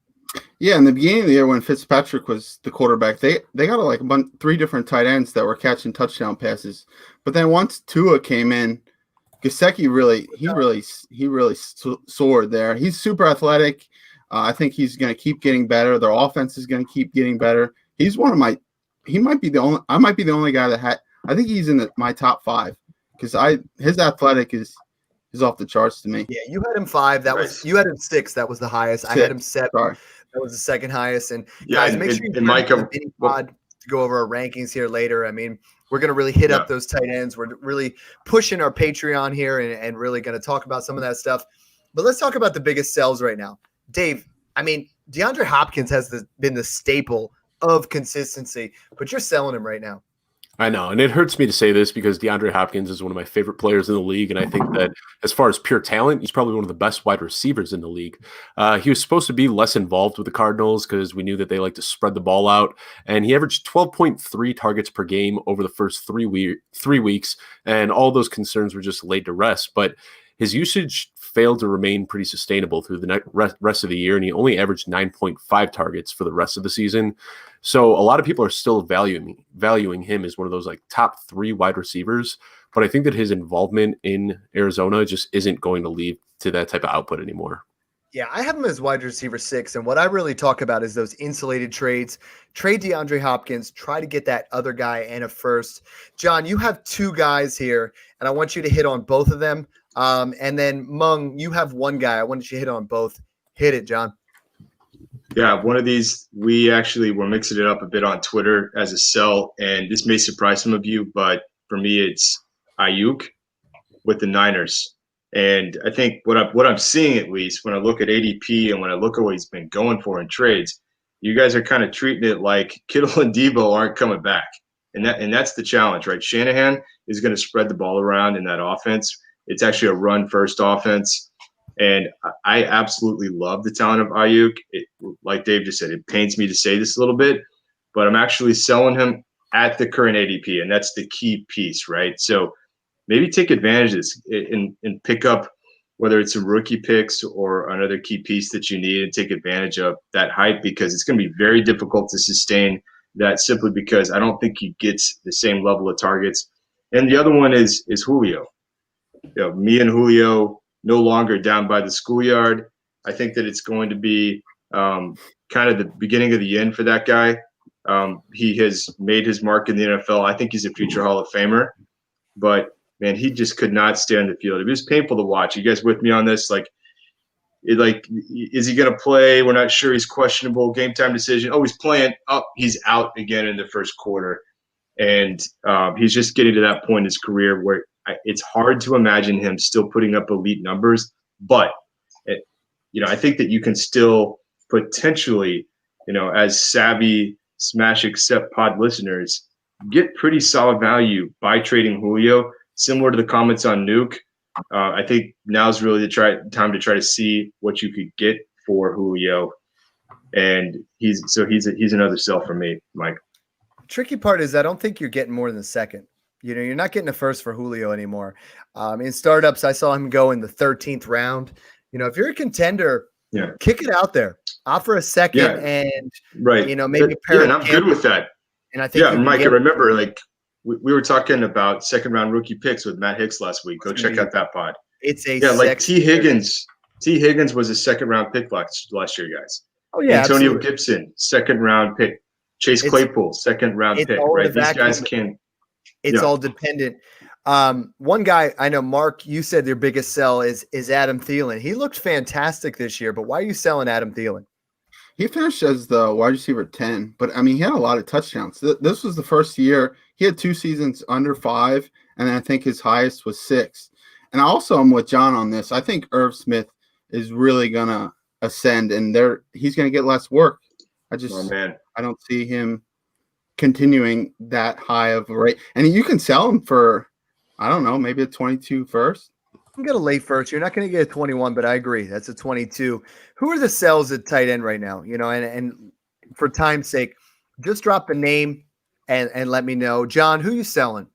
Yeah, in the beginning of the year when Fitzpatrick was the quarterback, they got 3 different tight ends that were catching touchdown passes. But then once Tua came in, Gesicki really soared there. He's super athletic. I think he's going to keep getting better. Their offense is going to keep getting better. He's I might be the only guy that I think he's in my top 5 because his athletic is off the charts to me. Yeah, you had him 5. You had him 6. That was the highest. 6. I had him 7. Sorry. That was the 2nd highest. And yeah, guys, make sure you Mike, to go over our rankings here later. I mean, we're going to really hit up those tight ends. We're really pushing our Patreon here and really going to talk about some of that stuff. But let's talk about the biggest sells right now. Dave, I mean, DeAndre Hopkins has been the staple of consistency, but you're selling him right now. I know, and it hurts me to say this because DeAndre Hopkins is one of my favorite players in the league, and I think that as far as pure talent, he's probably one of the best wide receivers in the league. He was supposed to be less involved with the Cardinals because we knew that they like to spread the ball out, and he averaged 12.3 targets per game over the first 3 weeks, and all those concerns were just laid to rest. But his usage failed to remain pretty sustainable through the rest of the year, and he only averaged 9.5 targets for the rest of the season. So a lot of people are still valuing him as one of those like top 3 wide receivers, but I think that his involvement in Arizona just isn't going to lead to that type of output anymore. Yeah, I have him as wide receiver 6, and what I really talk about is those insulated trades. Trade DeAndre Hopkins, try to get that other guy and a first. John, you have 2 guys here, and I want you to hit on both of them. And then Mung, you have 1 guy. I wanted you to hit on both. Hit it, John. Yeah, one of these, we actually were mixing it up a bit on Twitter as a sell, and this may surprise some of you, but for me, it's Ayuk with the Niners. And I think what I'm seeing, at least when I look at ADP and when I look at what he's been going for in trades, you guys are kind of treating it like Kittle and Debo aren't coming back, and that's the challenge, right? Shanahan is going to spread the ball around in that offense. It's actually a run-first offense, and I absolutely love the talent of Ayuk. Like Dave just said, it pains me to say this a little bit, but I'm actually selling him at the current ADP, and that's the key piece, right? So maybe take advantage of this and pick up whether it's some rookie picks or another key piece that you need and take advantage of that hype, because it's going to be very difficult to sustain that simply because I don't think he gets the same level of targets. And the other one is Julio. Me and Julio no longer down by the schoolyard. I think that it's going to be kind of the beginning of the end for that guy. He has made his mark in the NFL. I think he's a future Hall of Famer. But, man, he just could not stay on the field. It was painful to watch. You guys with me on this? Is he going to play? We're not sure. He's questionable. Game time decision. Oh, he's playing. Oh, he's out again in the first quarter. And he's just getting to that point in his career where it's hard to imagine him still putting up elite numbers. But, I think that you can still potentially, as savvy Smash Accept Pod listeners, get pretty solid value by trading Julio. Similar to the comments on Nuke, I think now's really the time to try to see what you could get for Julio. And he's another sell for me, Mike. Tricky part is I don't think you're getting more than the second. You're not getting a first for Julio anymore. In startups, I saw him go in the 13th round. If you're a contender, kick it out there. Offer a second and maybe pair. And I'm good with that. And I think Mike, I remember we were talking about 2nd round rookie picks with Matt Hicks last week. Go check out that pod. It's a T. Higgins. T. Higgins was a 2nd round pick last year, guys. Oh yeah, Antonio absolutely. Gibson, 2nd round pick. Chase Claypool, 2nd round pick. Right, these guys can. It's all dependent. One guy I know, Mark, you said their biggest sell is Adam Thielen. He looked fantastic this year, but why are you selling Adam Thielen? He finished as the wide receiver 10, but he had a lot of touchdowns. This was the first year. He had 2 seasons under 5, and I think his highest was 6. And also I'm with John on this. I think Irv Smith is really going to ascend, and he's going to get less work. I don't see him continuing that high of a rate. And you can sell him for, I don't know, maybe a 22 first. You can get a late first. You're not going to get a 21, but I agree. That's a 22. Who are the sells at tight end right now? And for time's sake, just drop a name and let me know. John, who you selling?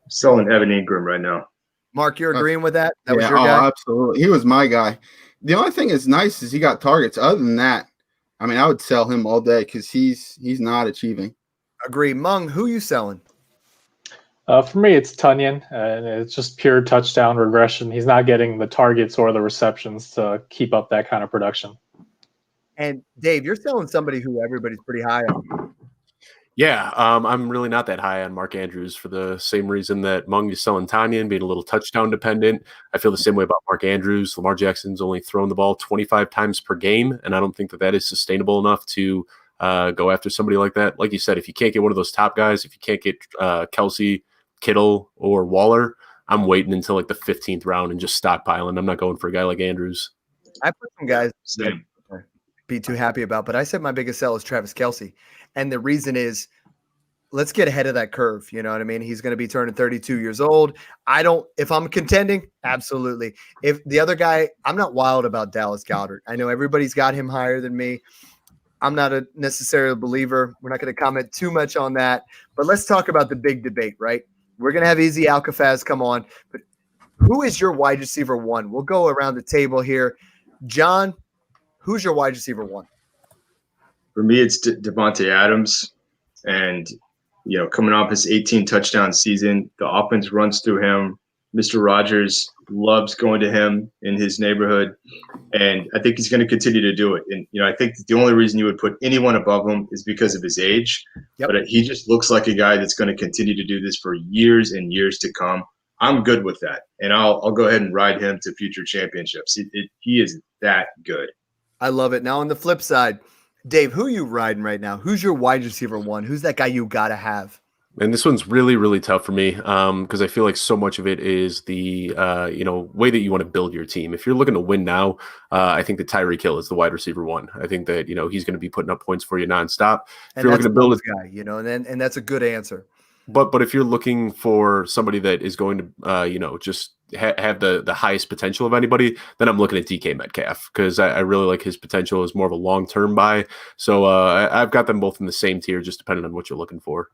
Selling Evan Ingram right now. Mark, you're agreeing with that? That was your guy? Absolutely. He was my guy. The only thing is nice is he got targets. Other than that, I would sell him all day because he's not achieving. Agree. Mung, who you selling? For me, it's Tunyon, and it's just pure touchdown regression. He's not getting the targets or the receptions to keep up that kind of production. And Dave, you're selling somebody who everybody's pretty high on. Yeah, I'm really not that high on Mark Andrews for the same reason that Mung is selling Tanyan, being a little touchdown dependent. I feel the same way about Mark Andrews. Lamar Jackson's only thrown the ball 25 times per game, and I don't think that is sustainable enough to go after somebody like that. Like you said, if you can't get one of those top guys, if you can't get Kelce, Kittle, or Waller, I'm waiting until like the 15th round and just stockpiling. I'm not going for a guy like Andrews. I put some guys that I'd be too happy about, but I said my biggest sell is Travis Kelce. And the reason is, let's get ahead of that curve. You know what I mean? He's going to be turning 32 years old. If I'm contending, absolutely. If the other guy, I'm not wild about Dallas Goedert. I know everybody's got him higher than me. I'm not a necessarily believer. We're not going to comment too much on that, but let's talk about the big debate, right? We're going to have Easy Alcafaz come on, but who is your wide receiver one? We'll go around the table here. John, who's your wide receiver one? For me, it's Devontae Adams. And, coming off his 18 touchdown season, the offense runs through him. Mr. Rogers loves going to him in his neighborhood. And I think he's going to continue to do it. And, I think the only reason you would put anyone above him is because of his age. Yep. But he just looks like a guy that's going to continue to do this for years and years to come. I'm good with that. And I'll go ahead and ride him to future championships. He is that good. I love it. Now on the flip side, Dave, who are you riding right now? Who's your wide receiver one? Who's that guy you got to have? And this one's really, really tough for me because I feel like so much of it is the way that you want to build your team. If you're looking to win now, I think that Tyreek Hill is the wide receiver one. I think that he's going to be putting up points for you nonstop. If you're looking to build a guy, and that's a good answer. But if you're looking for somebody that is going to just have the highest potential of anybody, then I'm looking at DK Metcalf because I really like his potential as more of a long-term buy. So I've got them both in the same tier, just depending on what you're looking for.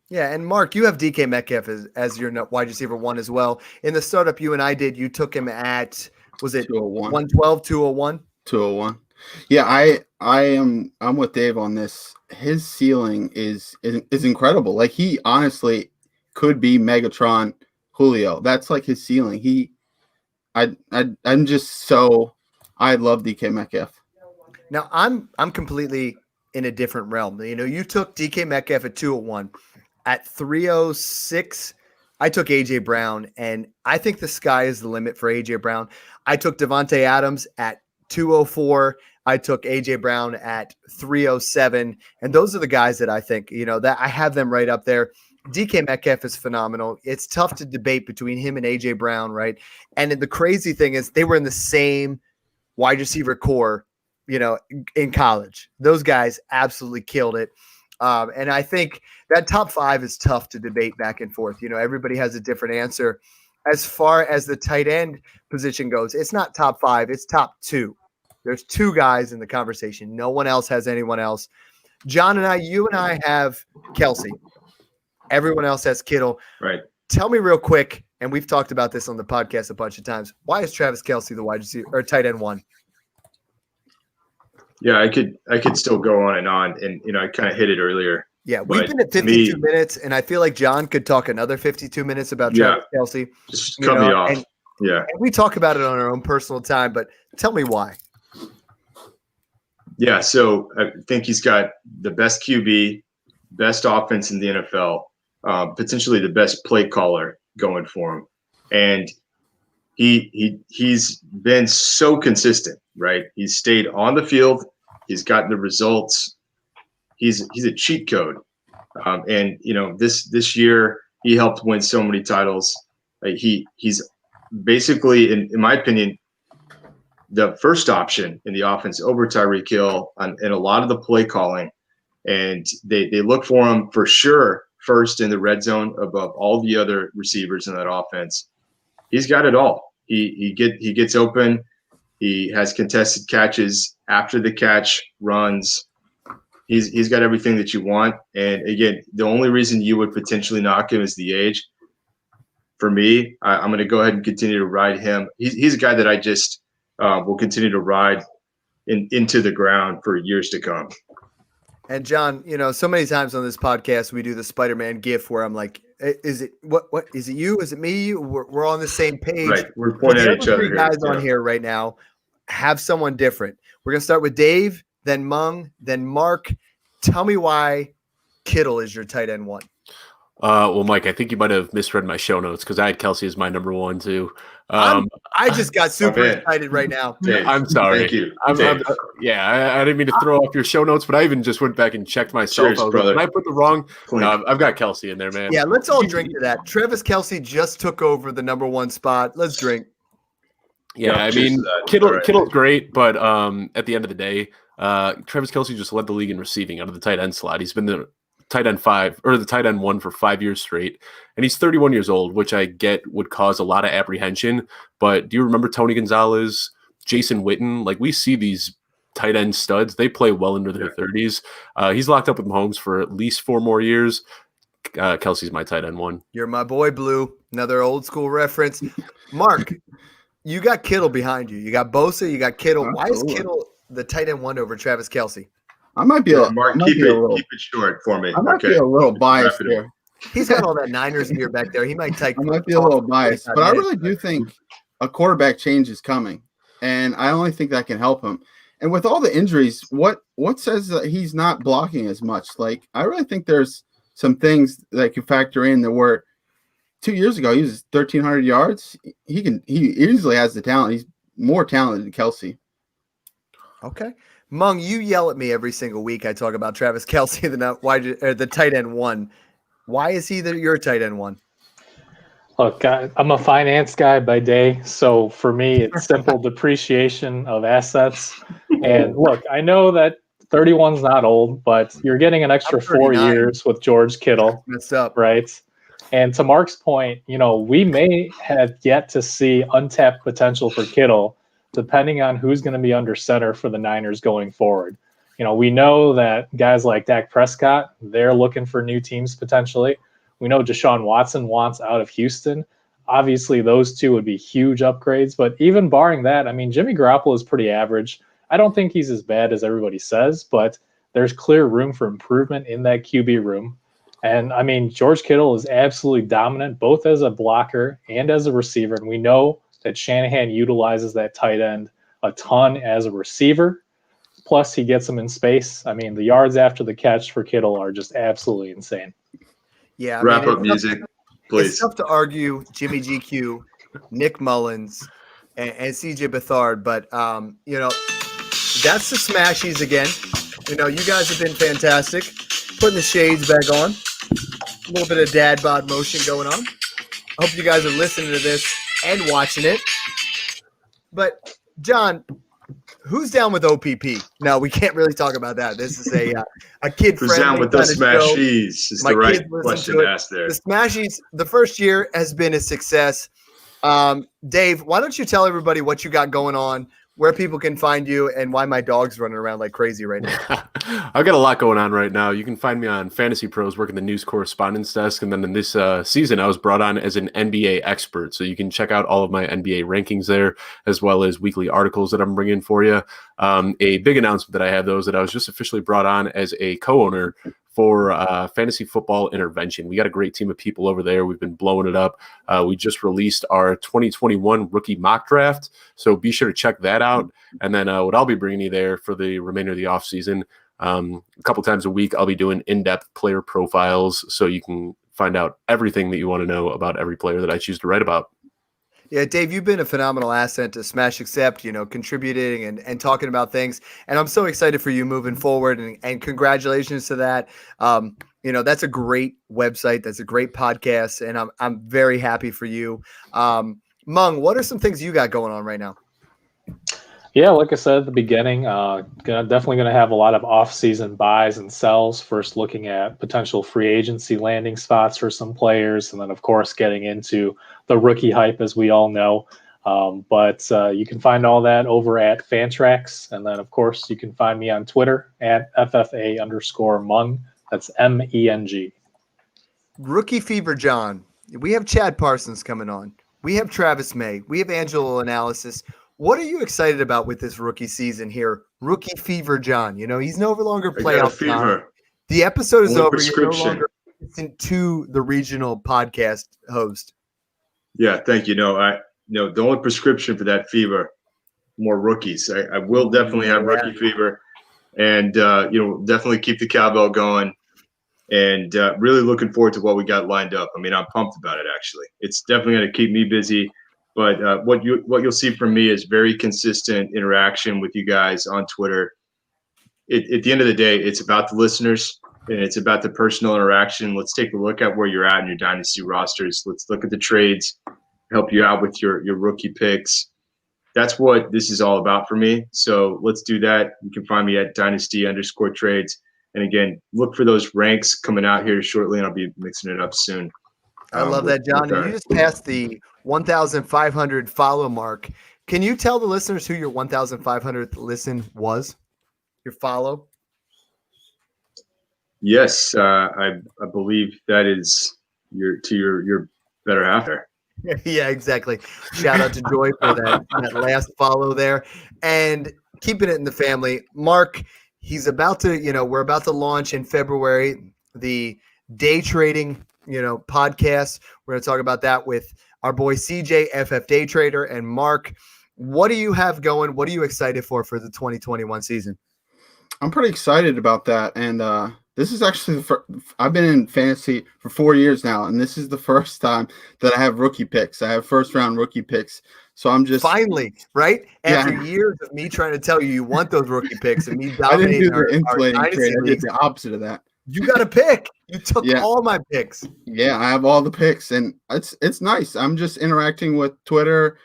Yeah, and Mark, you have DK Metcalf as your wide receiver one as well. In the startup you and I did, you took him at, was it 112, 201? 201. Yeah, I'm with Dave on this. His ceiling is incredible. Like, he honestly could be Megatron Julio. That's like his ceiling. I love DK Metcalf. Now I'm completely in a different realm. You took DK Metcalf at 201. At 306, I took A.J. Brown, and I think the sky is the limit for A.J. Brown. I took Devontae Adams at 204. I took A.J. Brown at 307, and those are the guys that I think, that I have them right up there. DK Metcalf is phenomenal. It's tough to debate between him and A.J. Brown, right? And the crazy thing is they were in the same wide receiver core, in college. Those guys absolutely killed it. And I think that top five is tough to debate back and forth. Everybody has a different answer. As far as the tight end position goes, it's not top five, it's top two. There's two guys in the conversation. No one else has anyone else. John and you and I have Kelce. Everyone else has Kittle. Right. Tell me real quick, and we've talked about this on the podcast a bunch of times. Why is Travis Kelce the wide receiver or tight end one? Yeah, I could still go on, and I kind of hit it earlier. Yeah, we've been at 52 minutes, and I feel like John could talk another 52 minutes about Travis Kelce. Just cut me off. And we talk about it on our own personal time, but tell me why. Yeah, so I think he's got the best QB, best offense in the NFL, potentially the best play caller going for him, and he's been so consistent. Right, he's stayed on the field. He's gotten the results. He's a cheat code, and this year he helped win so many titles. He's basically, in my opinion, the first option in the offense over Tyreek Hill in a lot of the play calling, and they look for him for sure first in the red zone above all the other receivers in that offense. He's got it all. He gets open. He has contested catches after the catch, runs. He's got everything that you want. And again, the only reason you would potentially knock him is the age. For me, I'm going to go ahead and continue to ride him. He's a guy that I just will continue to ride into the ground for years to come. And John, so many times on this podcast we do the Spider-Man GIF where I'm like, is it what is it you? Is it me? We're on the same page. Right. We're pointing at each other. Three guys on here right now have someone different. We're gonna start with Dave, then Mung, then Mark. Tell me why Kittle is your tight end one. Well, Mike, I think you might have misread my show notes because I had Kelsey as my number one too. I just got super man. excited right now. Dave, I'm sorry. Thank you. I'm, yeah, I didn't mean to throw off your show notes, but I even just went back and checked myself. Cheers, I was brother. like, did I put the wrong? No, I've got Kelsey in there, man. Yeah, let's all drink to that. Travis Kelce just took over the number one spot. Let's drink. Yeah, I cheers mean, to that. Kittle's All right. great, but at the end of the day, Travis Kelce just led the league in receiving out of the tight end slot. He's been the tight end 5 or the tight end 1 for 5 years straight, and he's 31 years old, which I get would cause a lot of apprehension. But do you remember Tony Gonzalez, Jason Witten? Like, we see these tight end studs; they play well into their 30s. He's locked up with Mahomes for at least 4 more years. Kelsey's my tight end 1. You're my boy, Blue. Another old school reference. Mark, you got Kittle behind you. You got Bosa. You got Kittle. Why is Kittle the tight end 1 over Travis Kelce? I might be Mark, keep it short for me. I might be a little biased there. He's got all that Niners gear back there. He might take. I might be a little biased, but I really do think a quarterback change is coming, and I only think that can help him. And with all the injuries, what says that he's not blocking as much? Like, I really think there's some things that can factor in that were 2 years ago he was 1,300 yards. He easily has the talent. He's more talented than Kelce. Okay. Mung, you yell at me every single week. I talk about Travis Kelce, the tight end 1. Why is he your tight end 1? Look, I'm a finance guy by day, so for me, it's simple depreciation of assets. And look, I know that 31's not old, but you're getting an extra 4 years with George Kittle. Messed up, right? And to Mark's point, we may have yet to see untapped potential for Kittle, depending on who's going to be under center for the Niners going forward. We know that guys like Dak Prescott, they're looking for new teams potentially. We know Deshaun Watson wants out of Houston. Obviously, those two would be huge upgrades. But even barring that, I mean, Jimmy Garoppolo is pretty average. I don't think he's as bad as everybody says, but there's clear room for improvement in that QB room. And, I mean, George Kittle is absolutely dominant, both as a blocker and as a receiver. And we know that Shanahan utilizes that tight end a ton as a receiver. Plus, he gets them in space. I mean, the yards after the catch for Kittle are just absolutely insane. Yeah. Wrap up music, please. It's tough to argue Jimmy GQ, Nick Mullins, and CJ Beathard, but, that's the Smashies again. You guys have been fantastic. Putting the shades back on. A little bit of dad bod motion going on. I hope you guys are listening to this and watching it. But, John, who's down with OPP? No, we can't really talk about that. This is a kid-friendly Who's down with the Smashies is My the right kids listen question to to it. ask there. The Smashies, the first year has been a success. Dave, why don't you tell everybody what you got going on, where people can find you, and why my dog's running around like crazy right now? I've got a lot going on right now. You can find me on Fantasy Pros, working the news correspondence desk. And then in this season, I was brought on as an NBA expert. So you can check out all of my NBA rankings there, as well as weekly articles that I'm bringing for you. A big announcement that I have, though, is that I was just officially brought on as a co-owner for Fantasy Football Intervention. We got a great team of people over there. We've been blowing it up. We just released our 2021 rookie mock draft, so be sure to check that out. And then what I'll be bringing you there for the remainder of the offseason, a couple times a week, I'll be doing in-depth player profiles so you can find out everything that you want to know about every player that I choose to write about. Yeah, Dave, you've been a phenomenal asset to Smash Accept, contributing and talking about things. And I'm so excited for you moving forward, and congratulations to that. That's a great website. That's a great podcast. And I'm very happy for you. Mung, what are some things you got going on right now? Yeah, like I said at the beginning, definitely going to have a lot of off-season buys and sells. First, looking at potential free agency landing spots for some players, and then, of course, getting into the rookie hype, as we all know. But you can find all that over at Fantrax, and then, of course, you can find me on Twitter at FFA_Mung. That's MENG. Rookie Fever John. We have Chad Parsons coming on. We have Travis May. We have Angelo Analysis. What are you excited about with this rookie season here? Rookie Fever John. He's no longer playoff fever. The episode is over. You're no longer to the regional podcast host. Yeah, thank you. The only prescription for that fever, more rookies. I will definitely have rookie fever, and definitely keep the cowbell going. and really looking forward to what we got lined up. I mean, I'm pumped about it. Actually, it's definitely going to keep me busy. But what you'll see from me is very consistent interaction with you guys on Twitter. At the end of the day, it's about the listeners and it's about the personal interaction. Let's take a look at where you're at in your dynasty rosters. Let's look at the trades, help you out with your rookie picks. That's what this is all about for me. So let's do that. You can find me at dynasty_trades. And again, look for those ranks coming out here shortly, and I'll be mixing it up soon. I love that, John. You just passed the 1,500 follow mark. Can you tell the listeners who your 1,500th listen was? Your follow? Yes, I believe that is your better half there. Yeah, exactly. Shout out to Joy for that last follow there, and keeping it in the family. Mark, he's about to, we're about to launch in February the day trading, podcast. We're going to talk about that with our boy CJ, FF Day Trader, and Mark. What do you have going? What are you excited for the 2021 season? I'm pretty excited about that, and this is actually I've been in fantasy for 4 years now, and this is the first time that I have rookie picks. I have first round rookie picks, so I'm just finally right after years of me trying to tell you want those rookie picks and me dominating our trade. I did the opposite of that. You got a pick. You took all my picks. Yeah, I have all the picks, and it's nice. I'm just interacting with Twitter,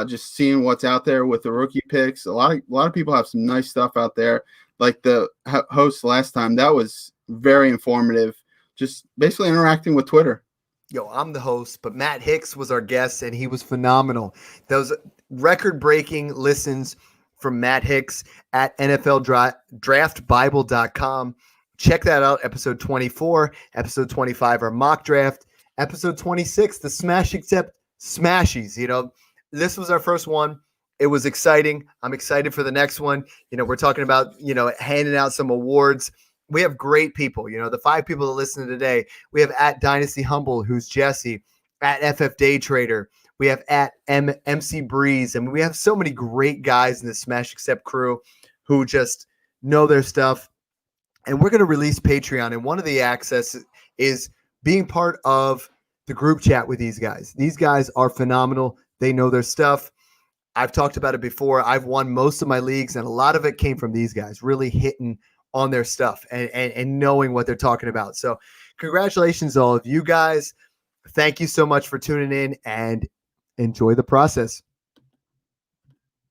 just seeing what's out there with the rookie picks. A lot of people have some nice stuff out there. Like the host last time, that was very informative. Just basically interacting with Twitter. Yo, I'm the host, but Matt Hicks was our guest, and he was phenomenal. Those record-breaking listens from Matt Hicks at NFLDraftBible.com. Check that out. Episode 24, episode 25, our mock draft. Episode 26, the Smash Except Smashies. This was our first one. It was exciting. I'm excited for the next one. We're talking about, handing out some awards. We have great people. The 5 people that listen today, we have at Dynasty Humble, who's Jesse, at FF Day Trader. We have at MC Breeze. And we have so many great guys in the Smash Accept crew who just know their stuff. And we're going to release Patreon. And one of the access is being part of the group chat with these guys. These guys are phenomenal. They know their stuff. I've talked about it before. I've won most of my leagues, and a lot of it came from these guys really hitting on their stuff and knowing what they're talking about. So congratulations, all of you guys. Thank you so much for tuning in, and enjoy the process.